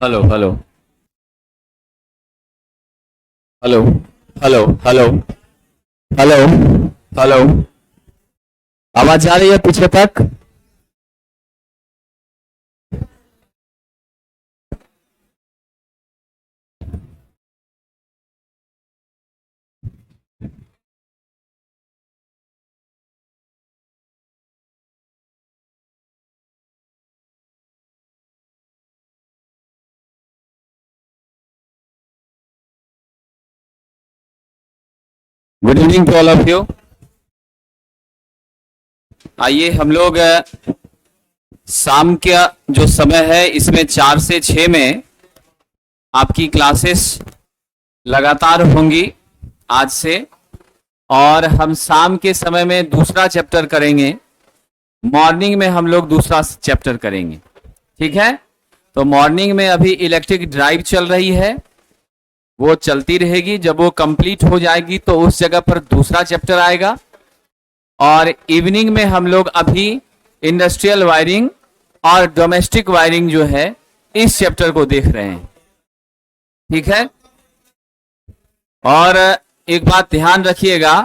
Hello hello hello hello hello hello hello. आवाज जा रही है पीछे तक? Good evening to all of you. आइए हम लोग शाम का जो समय है इसमें 4 से 6 में आपकी क्लासेस लगातार होंगी आज से। और हम शाम के समय में दूसरा चैप्टर करेंगे, मॉर्निंग में हम लोग दूसरा चैप्टर करेंगे। ठीक है? तो मॉर्निंग में अभी इलेक्ट्रिक ड्राइव चल रही है, वो चलती रहेगी। जब वो कंप्लीट हो जाएगी तो उस जगह पर दूसरा चैप्टर आएगा। और इवनिंग में हम लोग अभी इंडस्ट्रियल वायरिंग और डोमेस्टिक वायरिंग जो है इस चैप्टर को देख रहे हैं। ठीक है? और एक बात ध्यान रखिएगा,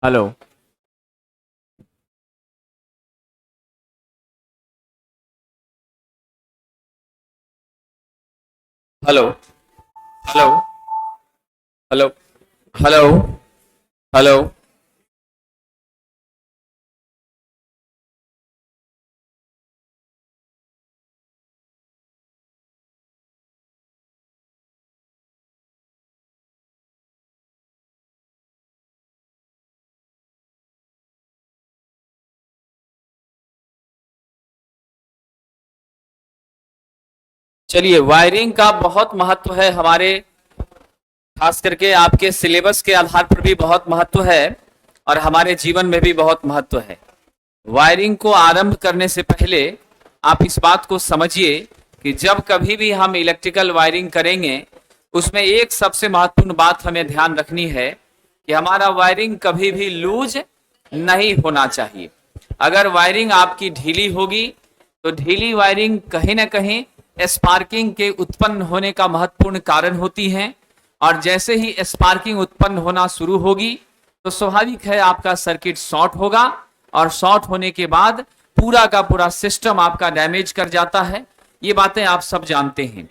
hello hello hello hello hello hello. चलिए, वायरिंग का बहुत महत्व है हमारे, खास करके आपके सिलेबस के आधार पर भी बहुत महत्व है और हमारे जीवन में भी बहुत महत्व है। वायरिंग को आरंभ करने से पहले आप इस बात को समझिए कि जब कभी भी हम इलेक्ट्रिकल वायरिंग करेंगे उसमें एक सबसे महत्वपूर्ण बात हमें ध्यान रखनी है कि हमारा वायरिंग कभी भी लूज नहीं होना चाहिए। अगर वायरिंग आपकी ढीली होगी तो ढीली वायरिंग कहीं ना कहीं स्पार्किंग के उत्पन्न होने का महत्वपूर्ण कारण होती है। और जैसे ही स्पार्किंग उत्पन्न होना शुरू होगी तो स्वाभाविक है आपका सर्किट शॉर्ट होगा और शॉर्ट होने के बाद पूरा का पूरा सिस्टम आपका डैमेज कर जाता है। ये बातें आप सब जानते हैं।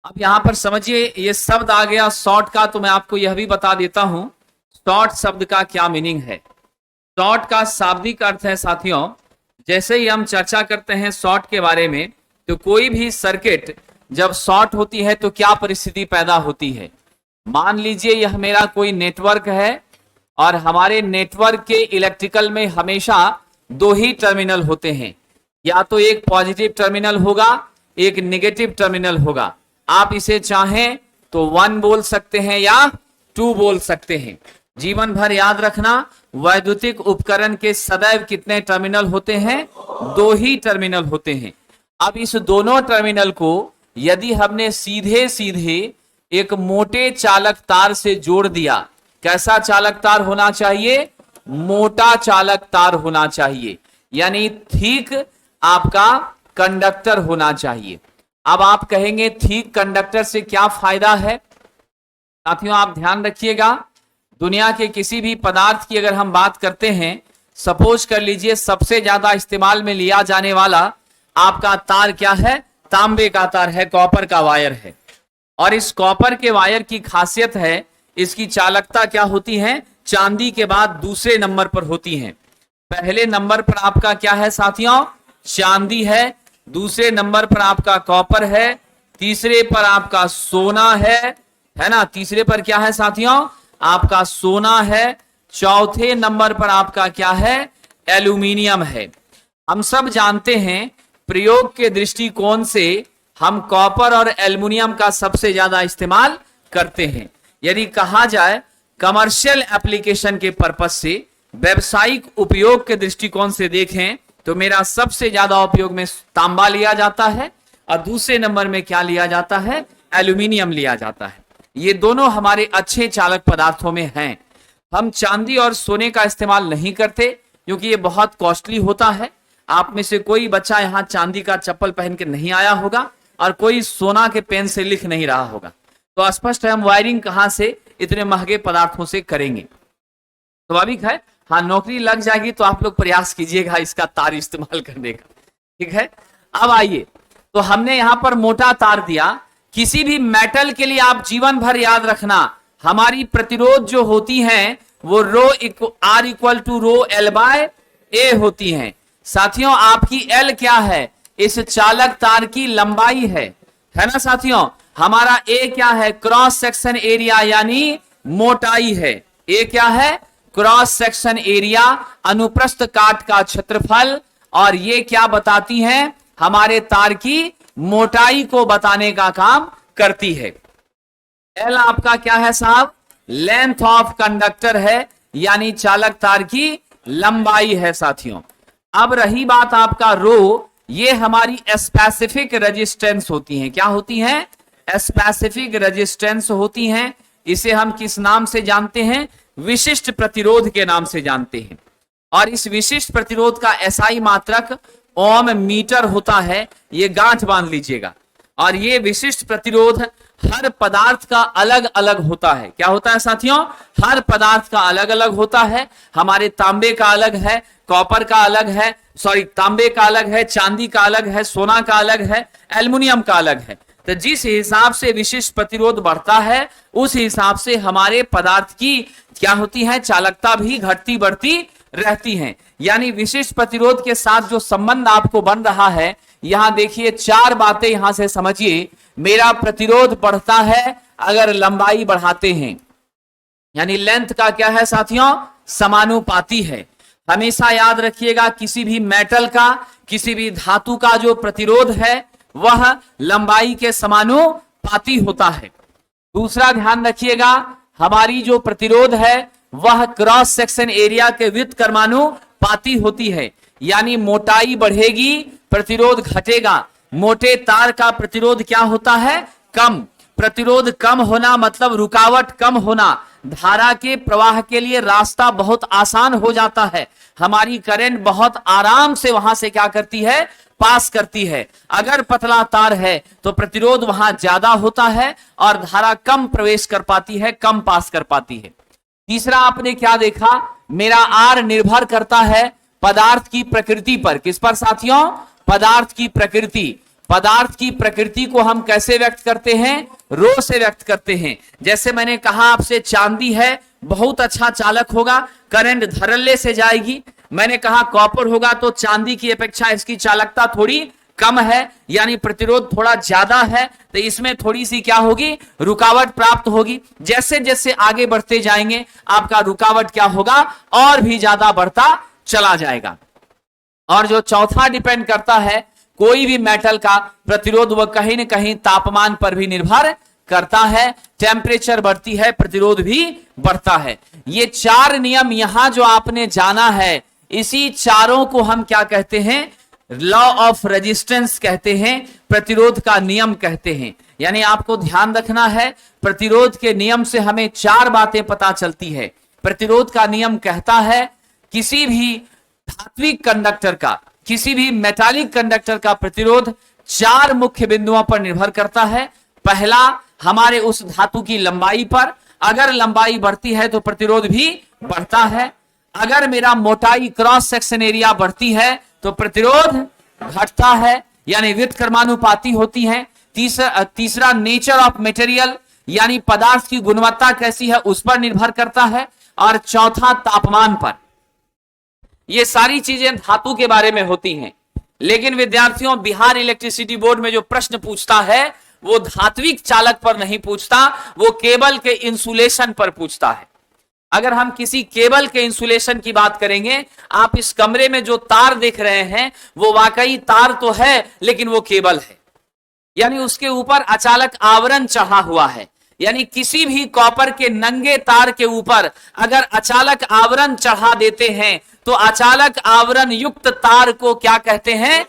अब यहां पर समझिए, ये शब्द आ गया शॉर्ट का, तो मैं आपको यह भी बता देता हूं शॉर्ट शब्द का क्या मीनिंग है। शॉर्ट का शाब्दिक अर्थ है साथियों, जैसे ही हम चर्चा करते हैं शॉर्ट के बारे में तो कोई भी सर्किट जब शॉर्ट होती है तो क्या परिस्थिति पैदा होती है। मान लीजिए यह मेरा कोई नेटवर्क है और हमारे नेटवर्क के इलेक्ट्रिकल में हमेशा दो ही टर्मिनल होते हैं, या तो एक पॉजिटिव टर्मिनल होगा, एक नेगेटिव टर्मिनल होगा। आप इसे चाहें तो 1 बोल सकते हैं या 2 बोल सकते हैं। जीवन भर याद रखना, वैद्युतिक उपकरण के सदैव कितने टर्मिनल होते हैं? 2 ही टर्मिनल होते हैं। अब इस दोनों टर्मिनल को यदि हमने सीधे सीधे एक मोटे चालक तार से जोड़ दिया, कैसा चालक तार होना चाहिए? मोटा चालक तार होना चाहिए, यानी ठीक आपका कंडक्टर होना चाहिए। अब आप कहेंगे ठीक कंडक्टर से क्या फायदा है? साथियों आप ध्यान रखिएगा, दुनिया के किसी भी पदार्थ की अगर हम बात करते हैं, सपोज कर लीजिए सबसे ज्यादा इस्तेमाल में लिया जाने वाला आपका तार क्या है? तांबे का तार है, कॉपर का वायर है। और इस कॉपर के वायर की खासियत है, इसकी चालकता क्या होती है? चांदी के बाद दूसरे नंबर पर होती है। पहले नंबर पर आपका क्या है साथियों? चांदी है। दूसरे नंबर पर आपका कॉपर है। तीसरे पर आपका सोना है ना? तीसरे पर क्या है साथियों? आपका सोना है। चौथे नंबर पर आपका क्या है? एल्यूमिनियम है। हम सब जानते हैं प्रयोग के दृष्टिकोण से हम कॉपर और एल्युमिनियम का सबसे ज्यादा इस्तेमाल करते हैं। यदि कहा जाए कमर्शियल एप्लीकेशन के पर्पज से, व्यवसायिक उपयोग के दृष्टिकोण से देखें तो मेरा सबसे ज्यादा उपयोग में तांबा लिया जाता है और दूसरे नंबर में क्या लिया जाता है, एल्यूमिनियम लिया जाता है। ये दोनों हमारे अच्छे चालक पदार्थों में हैं। हम चांदी और सोने का इस्तेमाल नहीं करते क्योंकि ये बहुत कॉस्टली होता है। आप में से कोई बच्चा यहाँ चांदी का चप्पल पहन के नहीं आया होगा और कोई सोना के पेन से लिख नहीं रहा होगा, तो स्पष्ट है हम वायरिंग कहां से इतने महंगे पदार्थों से करेंगे। स्वाभाविक है, हाँ नौकरी लग जाएगी तो आप लोग प्रयास कीजिएगा इसका तार इस्तेमाल करने का, ठीक है। अब आइए, तो हमने यहां पर मोटा तार दिया। किसी भी मेटल के लिए आप जीवन भर याद रखना, हमारी प्रतिरोध जो होती है वो R equal to rho L by A होती है। साथियों आपकी L क्या है, इस चालक तार की लंबाई है ना साथियों। हमारा A क्या है, क्रॉस सेक्शन एरिया यानी मोटाई है। A क्या है, क्रॉस सेक्शन एरिया, अनुप्रस्थ काट का क्षेत्रफल, और ये क्या बताती हैं, हमारे तार की मोटाई को बताने का काम करती है। L आपका क्या है साहब, लेंथ ऑफ कंडक्टर है, यानी चालक तार की लंबाई है साथियों। अब रही बात आपका रो, ये हमारी स्पेसिफिक रेजिस्टेंस होती है। क्या होती है, स्पेसिफिक रेजिस्टेंस होती हैं। इसे हम किस नाम से जानते हैं, विशिष्ट प्रतिरोध के नाम से जानते हैं। और इस विशिष्ट प्रतिरोध का SI मात्रक ओम मीटर होता है, ये गांठ बांध लीजिएगा। और ये विशिष्ट प्रतिरोध हर पदार्थ का अलग अलग होता है। क्या होता है साथियों, हर पदार्थ का अलग अलग होता है। हमारे तांबे का अलग है, कॉपर का अलग है, तांबे का अलग है, चांदी का अलग है, सोना का अलग है, एल्युमिनियम का अलग है। तो जिस हिसाब से विशिष्ट प्रतिरोध बढ़ता है उस हिसाब से हमारे पदार्थ की क्या होती है, चालकता भी घटती बढ़ती रहती है। यानी विशिष्ट प्रतिरोध के साथ जो संबंध आपको बन रहा है, यहां देखिए 4 बातें यहां से समझिए। मेरा प्रतिरोध बढ़ता है अगर लंबाई बढ़ाते हैं, यानी लेंथ का क्या है साथियों, समानुपाती है। हमेशा याद रखिएगा, किसी भी मेटल का, किसी भी धातु का जो प्रतिरोध है वह लंबाई के समानुपाती होता है। दूसरा ध्यान रखिएगा, हमारी जो प्रतिरोध है वह क्रॉस सेक्शन एरिया के व्युत्क्रमानुपाती होती है। यानी मोटाई बढ़ेगी, प्रतिरोध घटेगा। मोटे तार का प्रतिरोध क्या होता है, कम। प्रतिरोध कम होना मतलब रुकावट कम होना, धारा के प्रवाह के लिए रास्ता बहुत आसान हो जाता है। हमारी करंट बहुत आराम से वहां से क्या करती है, पास करती है। अगर पतला तार है तो प्रतिरोध वहां ज्यादा होता है और धारा कम प्रवेश कर पाती है, कम पास कर पाती है। तीसरा आपने क्या देखा, मेरा R निर्भर करता है पदार्थ की प्रकृति पर। किस पर साथियों, पदार्थ की प्रकृति। पदार्थ की प्रकृति को हम कैसे व्यक्त करते हैं, रो से व्यक्त करते हैं। जैसे मैंने कहा आपसे, चांदी है बहुत अच्छा चालक होगा, करंट धड़ल्ले से जाएगी। मैंने कहा कॉपर होगा तो चांदी की अपेक्षा इसकी चालकता थोड़ी कम है, यानी प्रतिरोध थोड़ा ज्यादा है, तो इसमें थोड़ी सी क्या होगी, रुकावट प्राप्त होगी। जैसे जैसे आगे बढ़ते जाएंगे आपका रुकावट क्या होगा, और भी ज्यादा बढ़ता चला जाएगा। और जो चौथा डिपेंड करता है कोई भी मेटल का प्रतिरोध, वह कहीं न कहीं तापमान पर भी निर्भर करता है। टेम्परेचर बढ़ती है, प्रतिरोध भी बढ़ता है। ये 4 नियम यहां जो आपने जाना है, इसी चारों को हम क्या कहते हैं, लॉ ऑफ रेजिस्टेंस कहते हैं, प्रतिरोध का नियम कहते हैं। यानी आपको ध्यान रखना है, प्रतिरोध के नियम से हमें 4 बातें पता चलती है। प्रतिरोध का नियम कहता है किसी भी धात्विक कंडक्टर का, किसी भी मेटालिक कंडक्टर का प्रतिरोध 4 मुख्य बिंदुओं पर निर्भर करता है। पहला, हमारे उस धातु की लंबाई पर। अगर लंबाई बढ़ती है तो प्रतिरोध भी बढ़ता है। अगर मेरा मोटाई, क्रॉस सेक्शन एरिया बढ़ती है तो प्रतिरोध घटता है, यानी व्युत्क्रमानुपाती होती है। तीसरा नेचर ऑफ मटेरियल, यानी पदार्थ की गुणवत्ता कैसी है उस पर निर्भर करता है। और चौथा, तापमान पर। ये सारी चीजें धातु के बारे में होती हैं। लेकिन विद्यार्थियों, बिहार इलेक्ट्रिसिटी बोर्ड में जो प्रश्न पूछता है वो धात्विक चालक पर नहीं पूछता, वो केबल के इंसुलेशन पर पूछता है। अगर हम किसी केबल के इंसुलेशन की बात करेंगे, आप इस कमरे में जो तार देख रहे हैं वो वाकई तार तो है, लेकिन वो केबल है, यानी उसके ऊपर अचालक आवरण चढ़ा हुआ है। यानी किसी भी कॉपर के नंगे तार के ऊपर अगर अचालक आवरण चढ़ा देते हैं तो अचालक आवरण युक्त तार को क्या कहते हैं?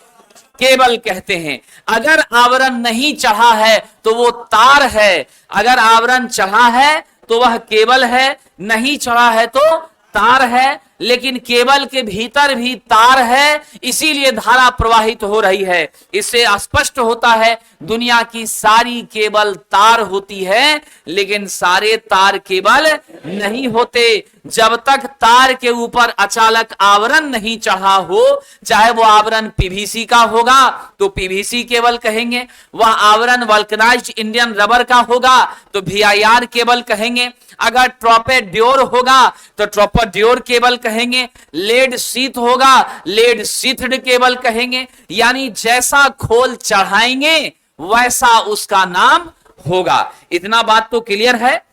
केबल कहते हैं। अगर आवरण नहीं चढ़ा है तो वो तार है, अगर आवरण चढ़ा है तो वह केबल है, नहीं चढ़ा है तो तार है। लेकिन केबल के भीतर भी तार है, इसीलिए धारा प्रवाहित हो रही है। इससे स्पष्ट होता है दुनिया की सारी केबल तार होती है, लेकिन सारे तार केबल नहीं होते। जब तक तार के ऊपर अचालक आवरण नहीं चढ़ा हो, चाहे वो आवरण पीवीसी का होगा तो पीवीसी केबल कहेंगे, वह आवरण वल्कनाइज्ड इंडियन रबर का होगा तो VIR केबल कहेंगे, अगर ट्रोपेड्योर होगा तो ट्रोपेड्योर केबल कहेंगे, लेड शीथ होगा लेड शीथड केबल कहेंगे। यानी जैसा खोल चढ़ाएंगे वैसा उसका नाम होगा। इतना बात तो क्लियर है।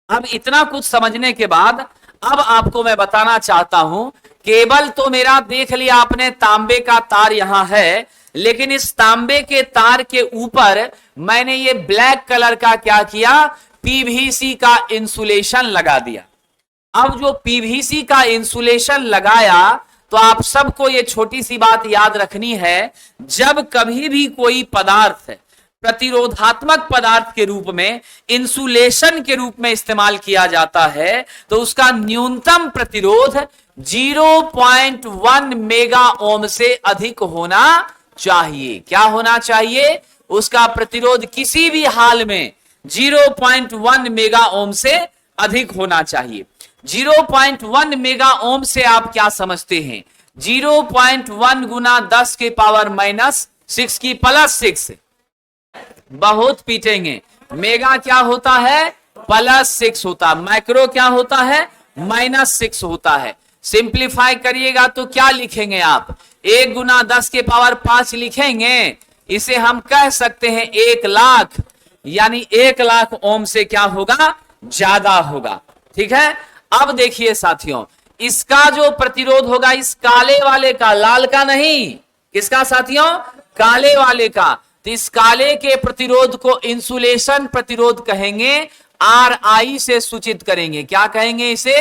अब इतना कुछ समझने के बाद अब आपको मैं बताना चाहता हूं, केबल तो मेरा देख लिया आपने, तांबे का तार यहां है, लेकिन इस तांबे के तार के ऊपर मैंने ये ब्लैक कलर का क्या किया? पीवीसी का इंसुलेशन लगा दिया। अब जो पीवीसी का इंसुलेशन लगाया तो आप सबको ये छोटी सी बात याद रखनी है, जब कभी भी कोई पदार्थ प्रतिरोधात्मक पदार्थ के रूप में इंसुलेशन के रूप में इस्तेमाल किया जाता है तो उसका न्यूनतम प्रतिरोध 0.1 मेगा ओम से अधिक होना चाहिए। क्या होना चाहिए? उसका प्रतिरोध किसी भी हाल में 0.1 मेगा ओम से अधिक होना चाहिए। 0.1 मेगा ओम से आप क्या समझते हैं? 0.1 गुना 10 के पावर -6 की +6, बहुत पीटेंगे। मेगा क्या होता है? +6 होता। माइक्रो क्या होता है? -6 होता है। सिंप्लीफाई करिएगा तो क्या लिखेंगे आप? 1 गुना 10 के पावर 5 लिखेंगे। इसे हम कह सकते हैं 1 लाख, यानी 1 लाख ओम से क्या होगा? ज्यादा होगा। ठीक है। अब देखिए साथियों, इसका जो प्रतिरोध होगा इस काले वाले का, लाल का नहीं, किसका साथियों? काले वाले का। तो इस काले के प्रतिरोध को इंसुलेशन प्रतिरोध कहेंगे, RI से सूचित करेंगे। क्या कहेंगे इसे?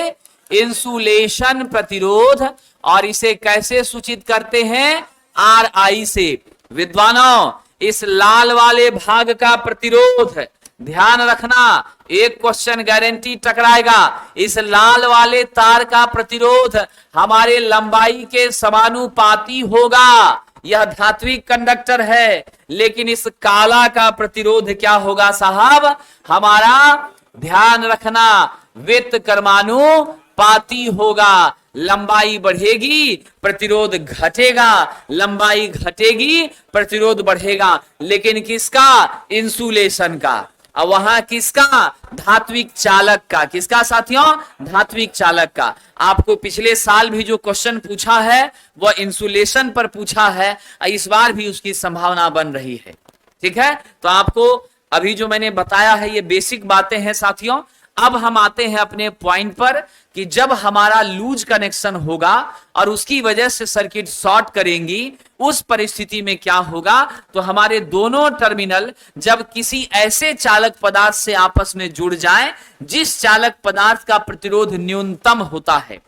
इंसुलेशन प्रतिरोध। और इसे कैसे सूचित करते हैं? RI से। विद्वानों, इस लाल वाले भाग का प्रतिरोध ध्यान रखना, एक क्वेश्चन गारंटी टकराएगा। इस लाल वाले तार का प्रतिरोध हमारे लंबाई के समानुपाती होगा। यह धात्विक कंडक्टर है। लेकिन इस काला का प्रतिरोध क्या होगा साहब? हमारा ध्यान रखना, वित्त कर्मानुपाती होगा। लंबाई बढ़ेगी प्रतिरोध घटेगा, लंबाई घटेगी प्रतिरोध बढ़ेगा। लेकिन किसका? इंसुलेशन का। और वहां किसका? धात्विक चालक का। किसका साथियों? धात्विक चालक का। आपको पिछले साल भी जो क्वेश्चन पूछा है वह इंसुलेशन पर पूछा है, इस बार भी उसकी संभावना बन रही है। ठीक है। तो आपको अभी जो मैंने बताया है ये बेसिक बातें हैं साथियों। अब हम आते हैं अपने पॉइंट पर कि जब हमारा लूज कनेक्शन होगा और उसकी वजह से सर्किट शॉर्ट करेंगी, उस परिस्थिति में क्या होगा? तो हमारे दोनों टर्मिनल जब किसी ऐसे चालक पदार्थ से आपस में जुड़ जाएं जिस चालक पदार्थ का प्रतिरोध न्यूनतम होता है,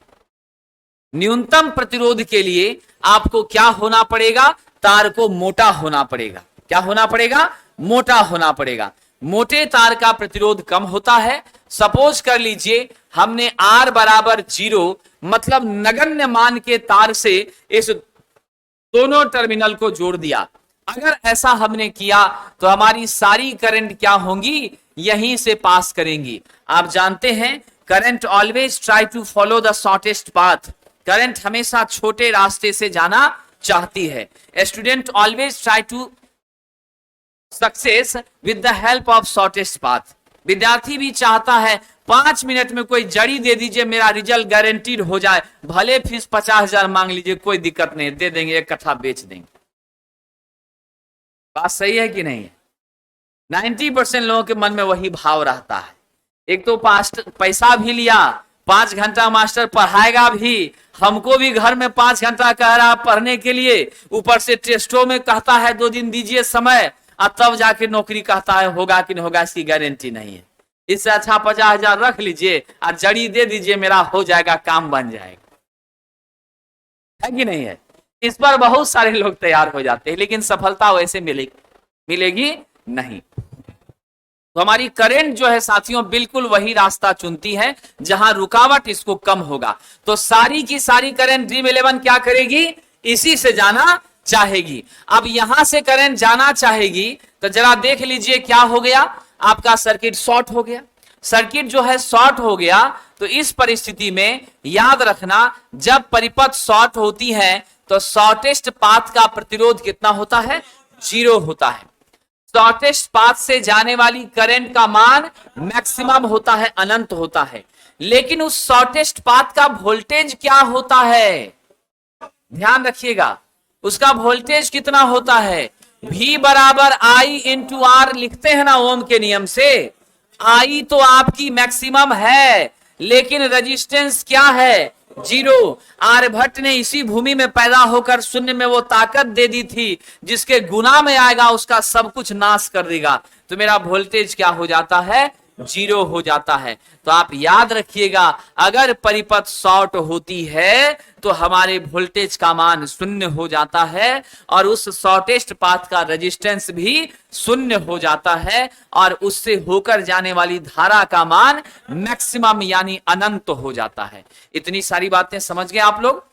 न्यूनतम प्रतिरोध के लिए आपको क्या होना पड़ेगा? तार को मोटा होना पड़ेगा। क्या होना पड़ेगा? मोटा होना पड़ेगा। मोटे तार का प्रतिरोध कम होता है। सपोज कर लीजिए हमने R बराबर 0 मतलब नगण्य मान के तार से इस दोनों टर्मिनल को जोड़ दिया। अगर ऐसा हमने किया तो हमारी सारी करंट क्या होंगी? यहीं से पास करेंगी। आप जानते हैं current always try to follow the shortest path. Current हमेशा छोटे रास्ते से जाना चाहती है। Student always try to success with the help of shortest path. विद्यार्थी भी चाहता है 5 मिनट में कोई जड़ी दे दीजिए, मेरा रिजल्ट गारंटीड हो जाए, भले फीस 50,000 मांग लीजिए, कोई दिक्कत नहीं, दे देंगे, 1 कट्ठा बेच देंगे। बात सही है कि नहीं? 90% लोगों के मन में वही भाव रहता है। एक तो पैसा भी लिया, 5 घंटा मास्टर पढ़ाएगा भी, हमको भी घर में 5 घंटा कह रहा पढ़ने के लिए, ऊपर से टेस्टों में कहता है 2 दिन दीजिए समय, और तब जाके नौकरी कहता है होगा कि नहीं होगा इसकी गारंटी नहीं है। इससे अच्छा 50,000 रख लीजिए और जड़ी दे दीजिए, मेरा हो जाएगा, काम बन जाएगा, है कि नहीं है। इस पर बहुत सारे लोग तैयार हो जाते हैं, लेकिन सफलता वैसे मिलेगी नहीं। तो हमारी करंट जो है साथियों बिल्कुल वही रास्ता चुनती है जहां रुकावट इसको कम होगा। तो सारी की सारी करंट ड्रीम 11 क्या करेगी, इसी से जाना चाहेगी। अब यहां से करंट जाना चाहेगी तो जरा देख लीजिए क्या हो गया, आपका सर्किट शॉर्ट हो गया। सर्किट जो है शॉर्ट हो गया, तो इस परिस्थिति में याद रखना, जब परिपथ शॉर्ट होती है तो शॉर्टेस्ट पाथ का प्रतिरोध कितना होता है, 0 होता है। शॉर्टेस्ट पाथ से जाने वाली करंट का मान मैक्सिमम होता है, अनंत होता है। लेकिन उस शॉर्टेस्ट पाथ का वोल्टेज क्या होता है, ध्यान रखिएगा, उसका वोल्टेज कितना होता है, V बराबर I इंटू आर लिखते हैं ना ओम के नियम से। I तो आपकी मैक्सिमम है, लेकिन रेजिस्टेंस क्या है, 0। आर्यभट्ट ने इसी भूमि में पैदा होकर शून्य में वो ताकत दे दी थी, जिसके गुना में आएगा उसका सब कुछ नाश कर देगा। तो मेरा वोल्टेज क्या हो जाता है, 0 हो जाता है। तो आप याद रखिएगा, अगर परिपथ शॉर्ट होती है तो हमारे वोल्टेज का मान 0 हो जाता है और उस शॉर्टेस्ट पाथ का रेजिस्टेंस भी 0 हो जाता है और उससे होकर जाने वाली धारा का मान मैक्सिमम यानी अनंत हो जाता है। इतनी सारी बातें समझ गए आप लोग।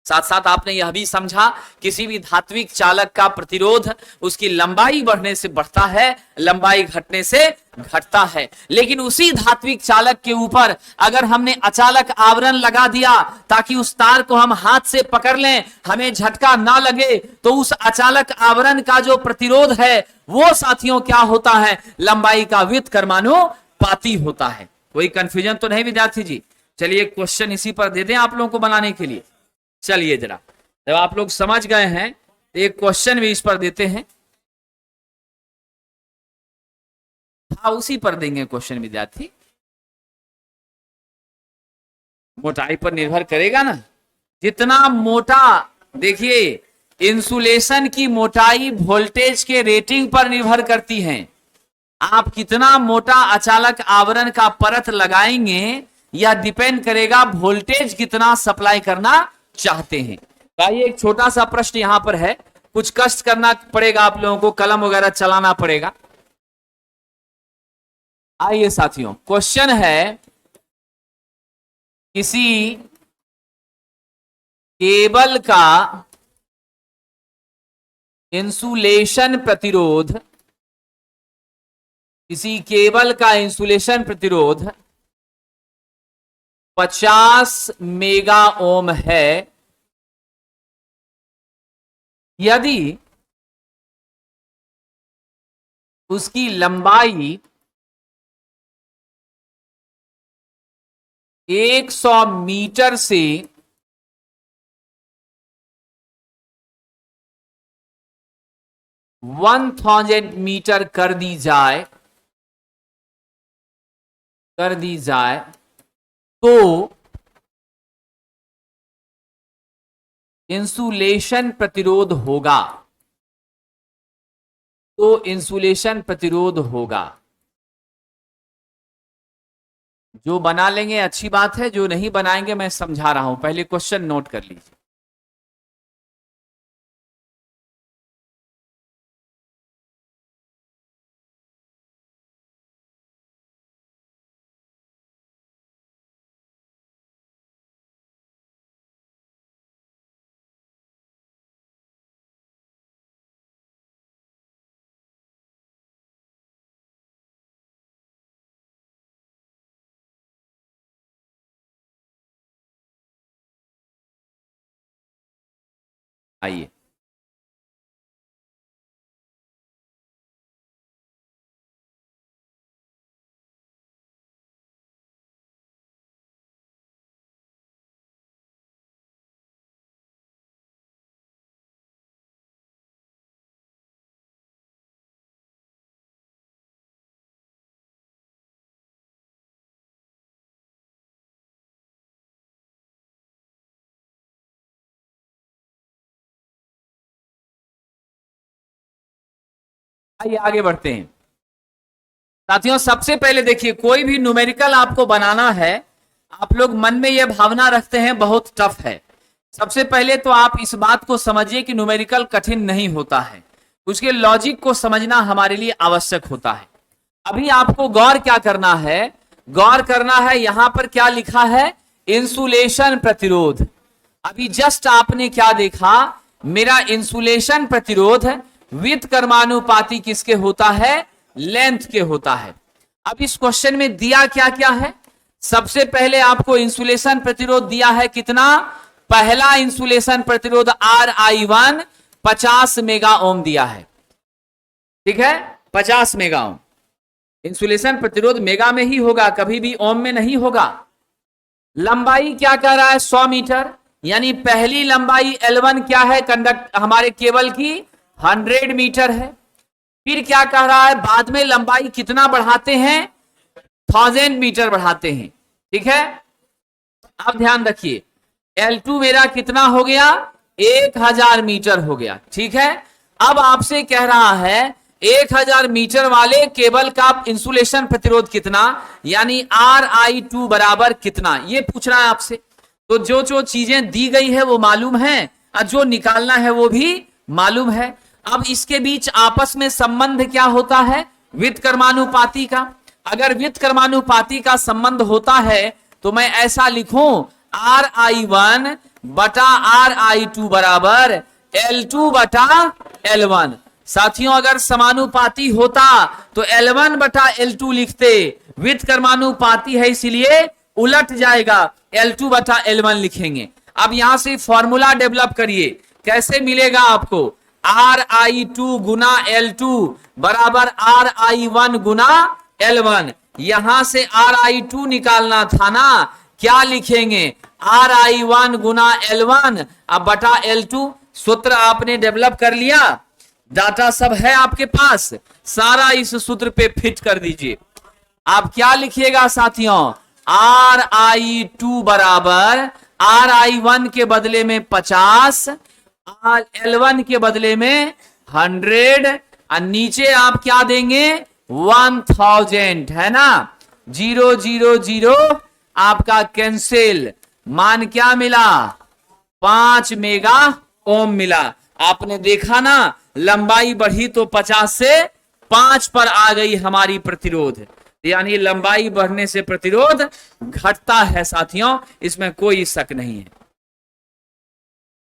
साथ साथ आपने यह भी समझा, किसी भी धात्विक चालक का प्रतिरोध उसकी लंबाई बढ़ने से बढ़ता है, लंबाई घटने से घटता है। लेकिन उसी धात्विक चालक के ऊपर अगर हमने अचालक आवरण लगा दिया ताकि उस तार को हम हाथ से पकड़ लें, हमें झटका ना लगे, तो उस अचालक आवरण का जो प्रतिरोध है वो साथियों क्या होता है, लंबाई का व्युत्क्रमानुपाती होता है। कोई कंफ्यूजन तो नहीं विद्यार्थी जी। चलिए क्वेश्चन इसी पर दे दें आप लोगों को बनाने के लिए। चलिए जरा, जब आप लोग समझ गए हैं तो एक क्वेश्चन भी इस पर देते हैं। हाँ उसी पर देंगे क्वेश्चन विद्यार्थी, मोटाई पर निर्भर करेगा ना, जितना मोटा, देखिए इंसुलेशन की मोटाई वोल्टेज के रेटिंग पर निर्भर करती है। आप कितना मोटा अचालक आवरण का परत लगाएंगे यह डिपेंड करेगा वोल्टेज कितना सप्लाई करना चाहते हैं। भाई एक छोटा सा प्रश्न यहां पर है, कुछ कष्ट करना पड़ेगा आप लोगों को, कलम वगैरह चलाना पड़ेगा। आइए साथियों, क्वेश्चन है, किसी केबल का इंसुलेशन प्रतिरोध, किसी केबल का इंसुलेशन प्रतिरोध 50 मेगा ओम है, यदि उसकी लंबाई 100 मीटर से 1000 मीटर कर दी जाए तो इंसुलेशन प्रतिरोध होगा, जो बना लेंगे अच्छी बात है, जो नहीं बनाएंगे मैं समझा रहा हूं, पहले क्वेश्चन नोट कर लीजिए। आइए, आइए आगे बढ़ते हैं साथियों। सबसे पहले देखिए, कोई भी न्यूमेरिकल आपको बनाना है, आप लोग मन में यह भावना रखते हैं बहुत टफ है। सबसे पहले तो आप इस बात को समझिए कि न्यूमेरिकल कठिन नहीं होता है, उसके लॉजिक को समझना हमारे लिए आवश्यक होता है। अभी आपको गौर क्या करना है, गौर करना है यहां पर क्या लिखा है, इंसुलेशन प्रतिरोध। अभी जस्ट आपने क्या देखा, मेरा इंसुलेशन प्रतिरोध विद कर्मानुपाती किसके होता है, लेंथ के होता है। अब इस क्वेश्चन में दिया क्या क्या है, सबसे पहले आपको इंसुलेशन प्रतिरोध दिया है कितना, पहला इंसुलेशन प्रतिरोध Ri1 50 मेगा ओम दिया है, ठीक है, 50 मेगा ओम। इंसुलेशन प्रतिरोध मेगा में ही होगा, कभी भी ओम में नहीं होगा। लंबाई क्या कह रहा है, 100 मीटर, यानी पहली लंबाई L1 क्या है, कंडक्ट हमारे केबल की 100 मीटर है। फिर क्या कह रहा है, बाद में लंबाई कितना बढ़ाते हैं, 1000 मीटर बढ़ाते हैं, ठीक है। अब ध्यान रखिए, L2 मेरा कितना हो गया, 1000 मीटर हो गया, ठीक है। अब आपसे कह रहा है 1000 मीटर वाले केबल का इंसुलेशन प्रतिरोध कितना, यानी Ri2 बराबर कितना, ये पूछ रहा है आपसे। तो जो जो चीजें दी गई है वो मालूम है और जो निकालना है वो भी मालूम है। अब इसके बीच आपस में संबंध क्या होता है, व्युत्क्रमानुपाती का। अगर व्युत्क्रमानुपाती का संबंध होता है तो मैं ऐसा लिखूं, Ri1 बटा Ri2 बराबर L2 बटा L1। साथियों अगर समानुपाती होता तो L1 बटा L2 लिखते, व्युत्क्रमानुपाती है इसलिए उलट जाएगा, L2 बटा L1 लिखेंगे। अब यहां से फॉर्मूला डेवलप करिए, कैसे मिलेगा आपको, Ri2 गुना L2 बराबर Ri1 गुना L1। यहां से Ri2 निकालना था ना, क्या लिखेंगे, Ri1 गुना L1 अब बटा L2। सूत्र आपने डेवलप कर लिया, डाटा सब है आपके पास, सारा इस सूत्र पे फिट कर दीजिए। आप क्या लिखिएगा साथियों, Ri2 बराबर Ri1 के बदले में 50, L1 के बदले में 100 और नीचे आप क्या देंगे, 1000, है ना। 0 0 0 आपका कैंसिल, मान क्या मिला, 5 मेगा ओम मिला। आपने देखा ना, लंबाई बढ़ी तो 50 से 5 पर आ गई हमारी प्रतिरोध, यानी लंबाई बढ़ने से प्रतिरोध घटता है साथियों, इसमें कोई शक नहीं है।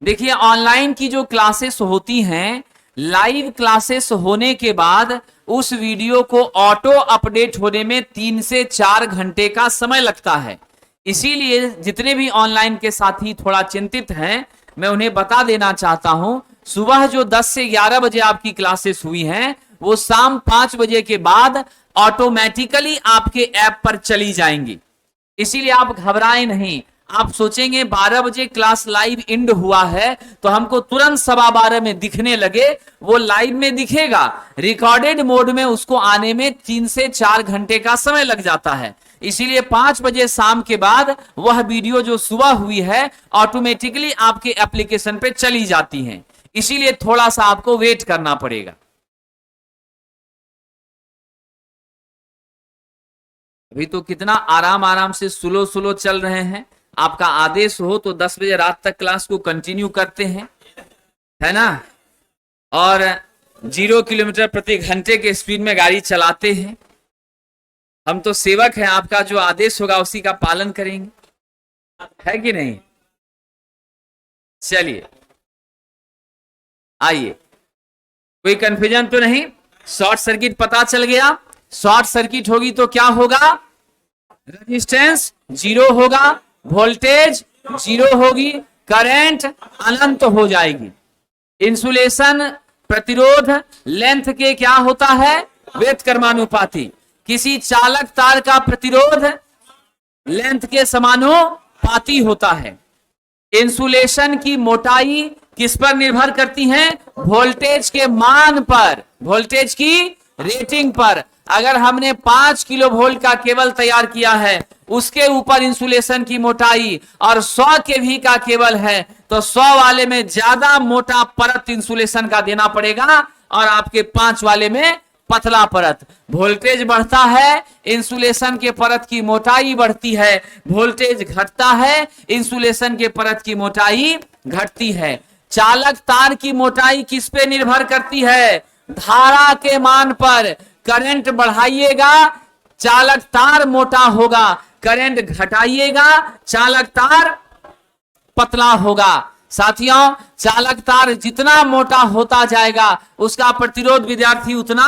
देखिए ऑनलाइन की जो क्लासेस होती हैं, लाइव क्लासेस होने के बाद उस वीडियो को ऑटो अपडेट होने में 3 से 4 घंटे का समय लगता है। इसीलिए जितने भी ऑनलाइन के साथी थोड़ा चिंतित हैं, मैं उन्हें बता देना चाहता हूं, सुबह जो 10 से 11 बजे आपकी क्लासेस हुई हैं, वो शाम 5 बजे के बाद ऑटोमेटिकली आपके ऐप पर चली जाएंगी। इसीलिए आप घबराएं नहीं। आप सोचेंगे 12 बजे क्लास लाइव एंड हुआ है तो हमको तुरंत 12:15 में दिखने लगे, वो लाइव में दिखेगा, रिकॉर्डेड मोड में उसको आने में 3 से 4 घंटे का समय लग जाता है। इसीलिए 5 बजे शाम के बाद वह वीडियो जो सुबह हुई है ऑटोमेटिकली आपके एप्लीकेशन पे चली जाती हैं। इसीलिए थोड़ा सा आपको वेट करना पड़ेगा। अभी तो कितना आराम आराम से स्लो स्लो चल रहे हैं। आपका आदेश हो तो 10 बजे रात तक क्लास को कंटिन्यू करते हैं, है ना, और 0 किलोमीटर प्रति घंटे के स्पीड में गाड़ी चलाते हैं। हम तो सेवक हैं, आपका जो आदेश होगा उसी का पालन करेंगे, है कि नहीं। चलिए आइए, कोई कंफ्यूजन तो नहीं, शॉर्ट सर्किट पता चल गया। शॉर्ट सर्किट होगी तो क्या होगा, रेजिस्टेंस 0 होगा, वोल्टेज 0 होगी, करंट अनंत हो जाएगी। इंसुलेशन प्रतिरोध लेंथ के क्या होता है, व्युत्क्रमानुपाती। किसी चालक तार का प्रतिरोध लेंथ के समानुपाती होता है। इंसुलेशन की मोटाई किस पर निर्भर करती है, वोल्टेज के मान पर, वोल्टेज की रेटिंग पर। अगर हमने 5 किलो वोल्ट का केबल तैयार किया है, उसके ऊपर इंसुलेशन की मोटाई और 100 केवी का केबल है, तो 100 वाले में ज्यादा मोटा परत इंसुलेशन का देना पड़ेगा और आपके 5 वाले में पतला परत। वोल्टेज बढ़ता है, इंसुलेशन के परत की मोटाई बढ़ती है। वोल्टेज घटता है, इंसुलेशन के परत की मोटाई घटती है। चालक तार की मोटाई किस पे निर्भर करती है? धारा के मान पर। करंट बढ़ाइएगा, चालक तार मोटा होगा। करंट घटाइएगा, चालक तार पतला होगा। साथियों, चालक तार जितना मोटा होता जाएगा उसका प्रतिरोध विद्यार्थी उतना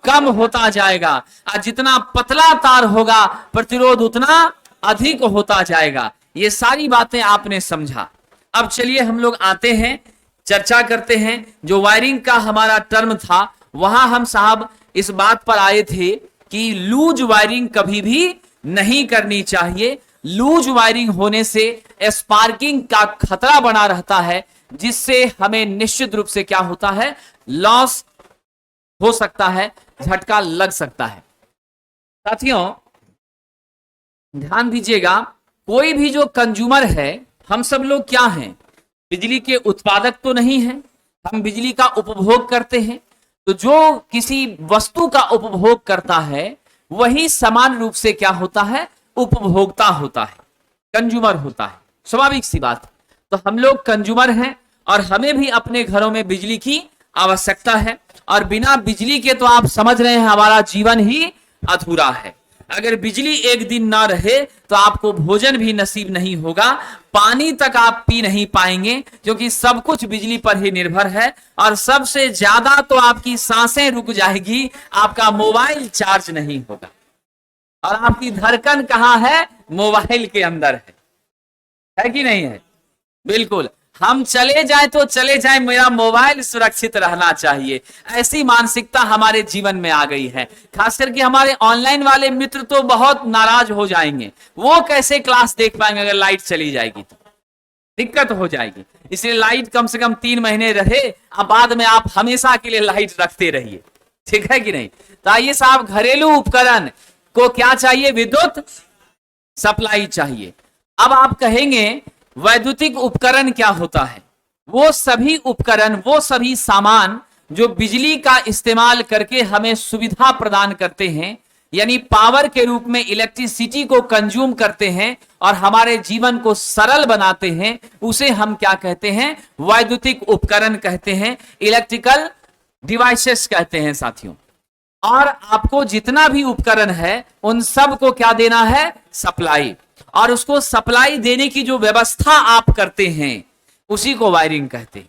कम होता जाएगा, और जितना पतला तार होगा प्रतिरोध उतना अधिक होता जाएगा। ये सारी बातें आपने समझा। अब चलिए हम लोग आते हैं, चर्चा करते हैं। जो वायरिंग का हमारा टर्म था वहां हम साहब इस बात पर आए थे कि लूज वायरिंग कभी भी नहीं करनी चाहिए। लूज वायरिंग होने से स्पार्किंग का खतरा बना रहता है, जिससे हमें निश्चित रूप से क्या होता है? लॉस हो सकता है, झटका लग सकता है। साथियों ध्यान दीजिएगा, कोई भी जो कंज्यूमर है, हम सब लोग क्या हैं? बिजली के उत्पादक तो नहीं है, हम बिजली का उपभोग करते हैं। तो जो किसी वस्तु का उपभोग करता है वही समान रूप से क्या होता है? उपभोक्ता होता है, कंज्यूमर होता है। स्वाभाविक सी बात। तो हम लोग कंज्यूमर हैं और हमें भी अपने घरों में बिजली की आवश्यकता है, और बिना बिजली के तो आप समझ रहे हैं हमारा जीवन ही अधूरा है। अगर बिजली एक दिन ना रहे तो आपको भोजन भी नसीब नहीं होगा, पानी तक आप पी नहीं पाएंगे, क्योंकि सब कुछ बिजली पर ही निर्भर है। और सबसे ज्यादा तो आपकी सांसें रुक जाएगी, आपका मोबाइल चार्ज नहीं होगा, और आपकी धड़कन कहां है? मोबाइल के अंदर है कि नहीं है? बिल्कुल। हम चले जाए तो चले जाए, मेरा मोबाइल सुरक्षित रहना चाहिए, ऐसी मानसिकता हमारे जीवन में आ गई है। खास करके हमारे ऑनलाइन वाले मित्र तो बहुत नाराज हो जाएंगे। वो कैसे क्लास देख पाएंगे अगर लाइट चली जाएगी? तो दिक्कत हो जाएगी। इसलिए लाइट कम से कम 3 महीने रहे, अब बाद में आप हमेशा के लिए लाइट रखते रहिए, ठीक है कि नहीं? तो आइए साहब, घरेलू उपकरण को क्या चाहिए? विद्युत सप्लाई चाहिए। अब आप कहेंगे वैद्युतिक उपकरण क्या होता है? वो सभी उपकरण, वो सभी सामान जो बिजली का इस्तेमाल करके हमें सुविधा प्रदान करते हैं, यानी पावर के रूप में इलेक्ट्रिसिटी को कंज्यूम करते हैं और हमारे जीवन को सरल बनाते हैं, उसे हम क्या कहते हैं? वैद्युतिक उपकरण कहते हैं, इलेक्ट्रिकल डिवाइसेस कहते हैं साथियों। और आपको जितना भी उपकरण है उन सब को क्या देना है? सप्लाई। और उसको सप्लाई देने की जो व्यवस्था आप करते हैं उसी को वायरिंग कहते हैं,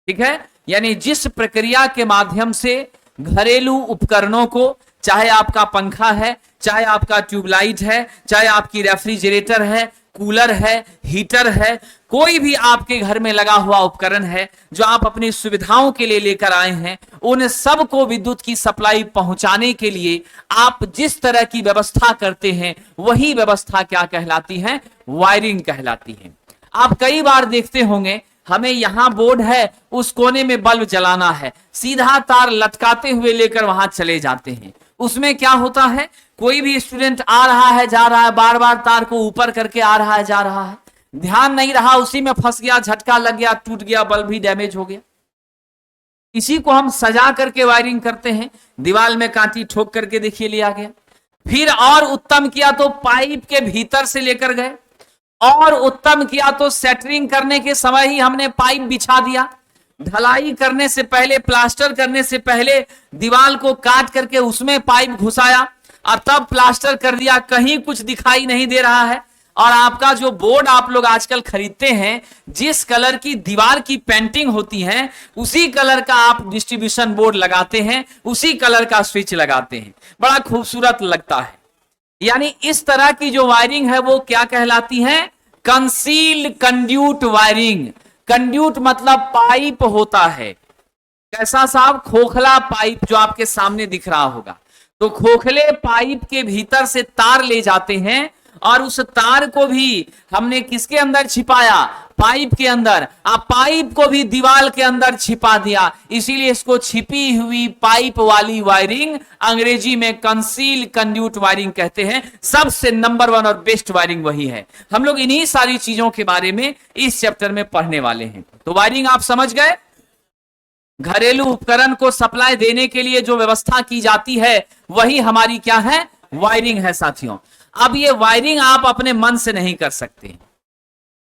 ठीक है? यानी जिस प्रक्रिया के माध्यम से घरेलू उपकरणों को, चाहे आपका पंखा है, चाहे आपका ट्यूबलाइट है, चाहे आपकी रेफ्रिजरेटर है, कूलर है, हीटर है, कोई भी आपके घर में लगा हुआ उपकरण है जो आप अपनी सुविधाओं के लिए लेकर आए हैं, उन सब को विद्युत की सप्लाई पहुंचाने के लिए आप जिस तरह की व्यवस्था करते हैं वही व्यवस्था क्या कहलाती है? वायरिंग कहलाती है। आप कई बार देखते होंगे, हमें यहां बोर्ड है, उस कोने में बल्ब जलाना है, सीधा तार लटकाते हुए लेकर वहां चले जाते हैं। उसमें क्या होता है? कोई भी स्टूडेंट आ रहा है, जा रहा है, बार बार तार को ऊपर करके आ रहा है, जा रहा है, ध्यान नहीं रहा, उसी में फंस गया, झटका लग गया, टूट गया, बल्ब भी डैमेज हो गया। इसी को हम सजा करके वायरिंग करते हैं। दीवार में कांटी ठोक करके देखिए लिया गया। फिर और उत्तम किया तो पाइप के भीतर से लेकर गए, और उत्तम किया तो सेटरिंग करने के समय ही हमने पाइप बिछा दिया। ढलाई करने से पहले, प्लास्टर करने से पहले दीवार को काट करके उसमें पाइप घुसाया और तब प्लास्टर कर दिया। कहीं कुछ दिखाई नहीं दे रहा है। और आपका जो बोर्ड आप लोग आजकल खरीदते हैं, जिस कलर की दीवार की पेंटिंग होती है उसी कलर का आप डिस्ट्रीब्यूशन बोर्ड लगाते हैं, उसी कलर का स्विच लगाते हैं, बड़ा खूबसूरत लगता है। यानी इस तरह की जो वायरिंग है वो क्या कहलाती है? Concealed conduit wiring. कंड्यूट मतलब पाइप होता है। कैसा साहब? खोखला पाइप जो आपके सामने दिख रहा होगा। तो खोखले पाइप के भीतर से तार ले जाते हैं और उस तार को भी हमने किसके अंदर छिपाया? पाइप के अंदर। आप पाइप को भी दीवार के अंदर छिपा दिया, इसीलिए इसको छिपी हुई पाइप वाली वायरिंग अंग्रेजी में कंसील कंड्यूट वायरिंग कहते हैं। सबसे नंबर 1 और बेस्ट वायरिंग वही है। हम लोग इन्हीं सारी चीजों के बारे में इस चैप्टर में पढ़ने वाले हैं। तो वायरिंग आप समझ गए। घरेलू उपकरण को सप्लाई देने के लिए जो व्यवस्था की जाती है वही हमारी क्या है, वायरिंग है साथियों। अब ये वायरिंग आप अपने मन से नहीं कर सकते।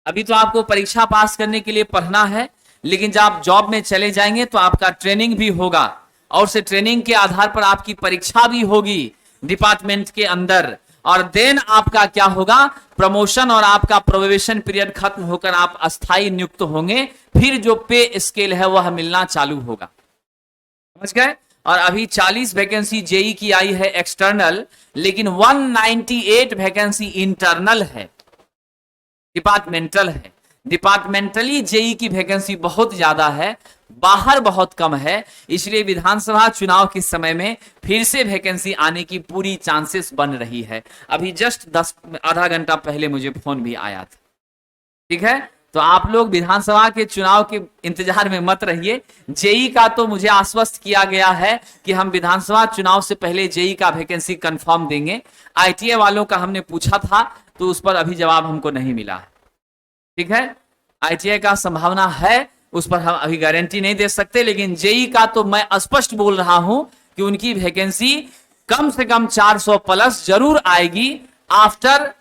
अभी तो आपको परीक्षा पास करने के लिए पढ़ना है, लेकिन जब आप जॉब में चले जाएंगे तो आपका ट्रेनिंग भी होगा और उस ट्रेनिंग के आधार पर आपकी परीक्षा भी होगी डिपार्टमेंट के अंदर, और देन आपका क्या होगा, प्रमोशन, और आपका प्रोबेशन पीरियड खत्म होकर आप अस्थायी नियुक्त होंगे। फिर जो पे स्केल है वह मिलना चालू होगा, समझ गए। और अभी 40 वैकेंसी जेई की आई है एक्सटर्नल, लेकिन 198 वैकेंसी इंटरनल है, डिपार्टमेंटल है। डिपार्टमेंटली जेई की वैकेंसी बहुत ज्यादा है, बाहर बहुत कम है, इसलिए विधानसभा चुनाव के समय में फिर से वैकेंसी आने की पूरी चांसेस बन रही है। अभी जस्ट आधा घंटा पहले मुझे फोन भी आया था, ठीक है। तो आप लोग विधानसभा के चुनाव के इंतजार में मत रहिए। जेई का तो मुझे आश्वस्त किया गया है कि हम विधानसभा चुनाव से पहले जेई का वैकेंसी कंफर्म देंगे। आईटीआई वालों का हमने पूछा था तो उस पर अभी जवाब हमको नहीं मिला है, ठीक है। आईटीआई का संभावना है, उस पर हम अभी गारंटी नहीं दे सकते, लेकिन जेई का तो मैं स्पष्ट बोल रहा हूं कि उनकी वैकेंसी कम से कम 400 प्लस जरूर आएगी आफ्टर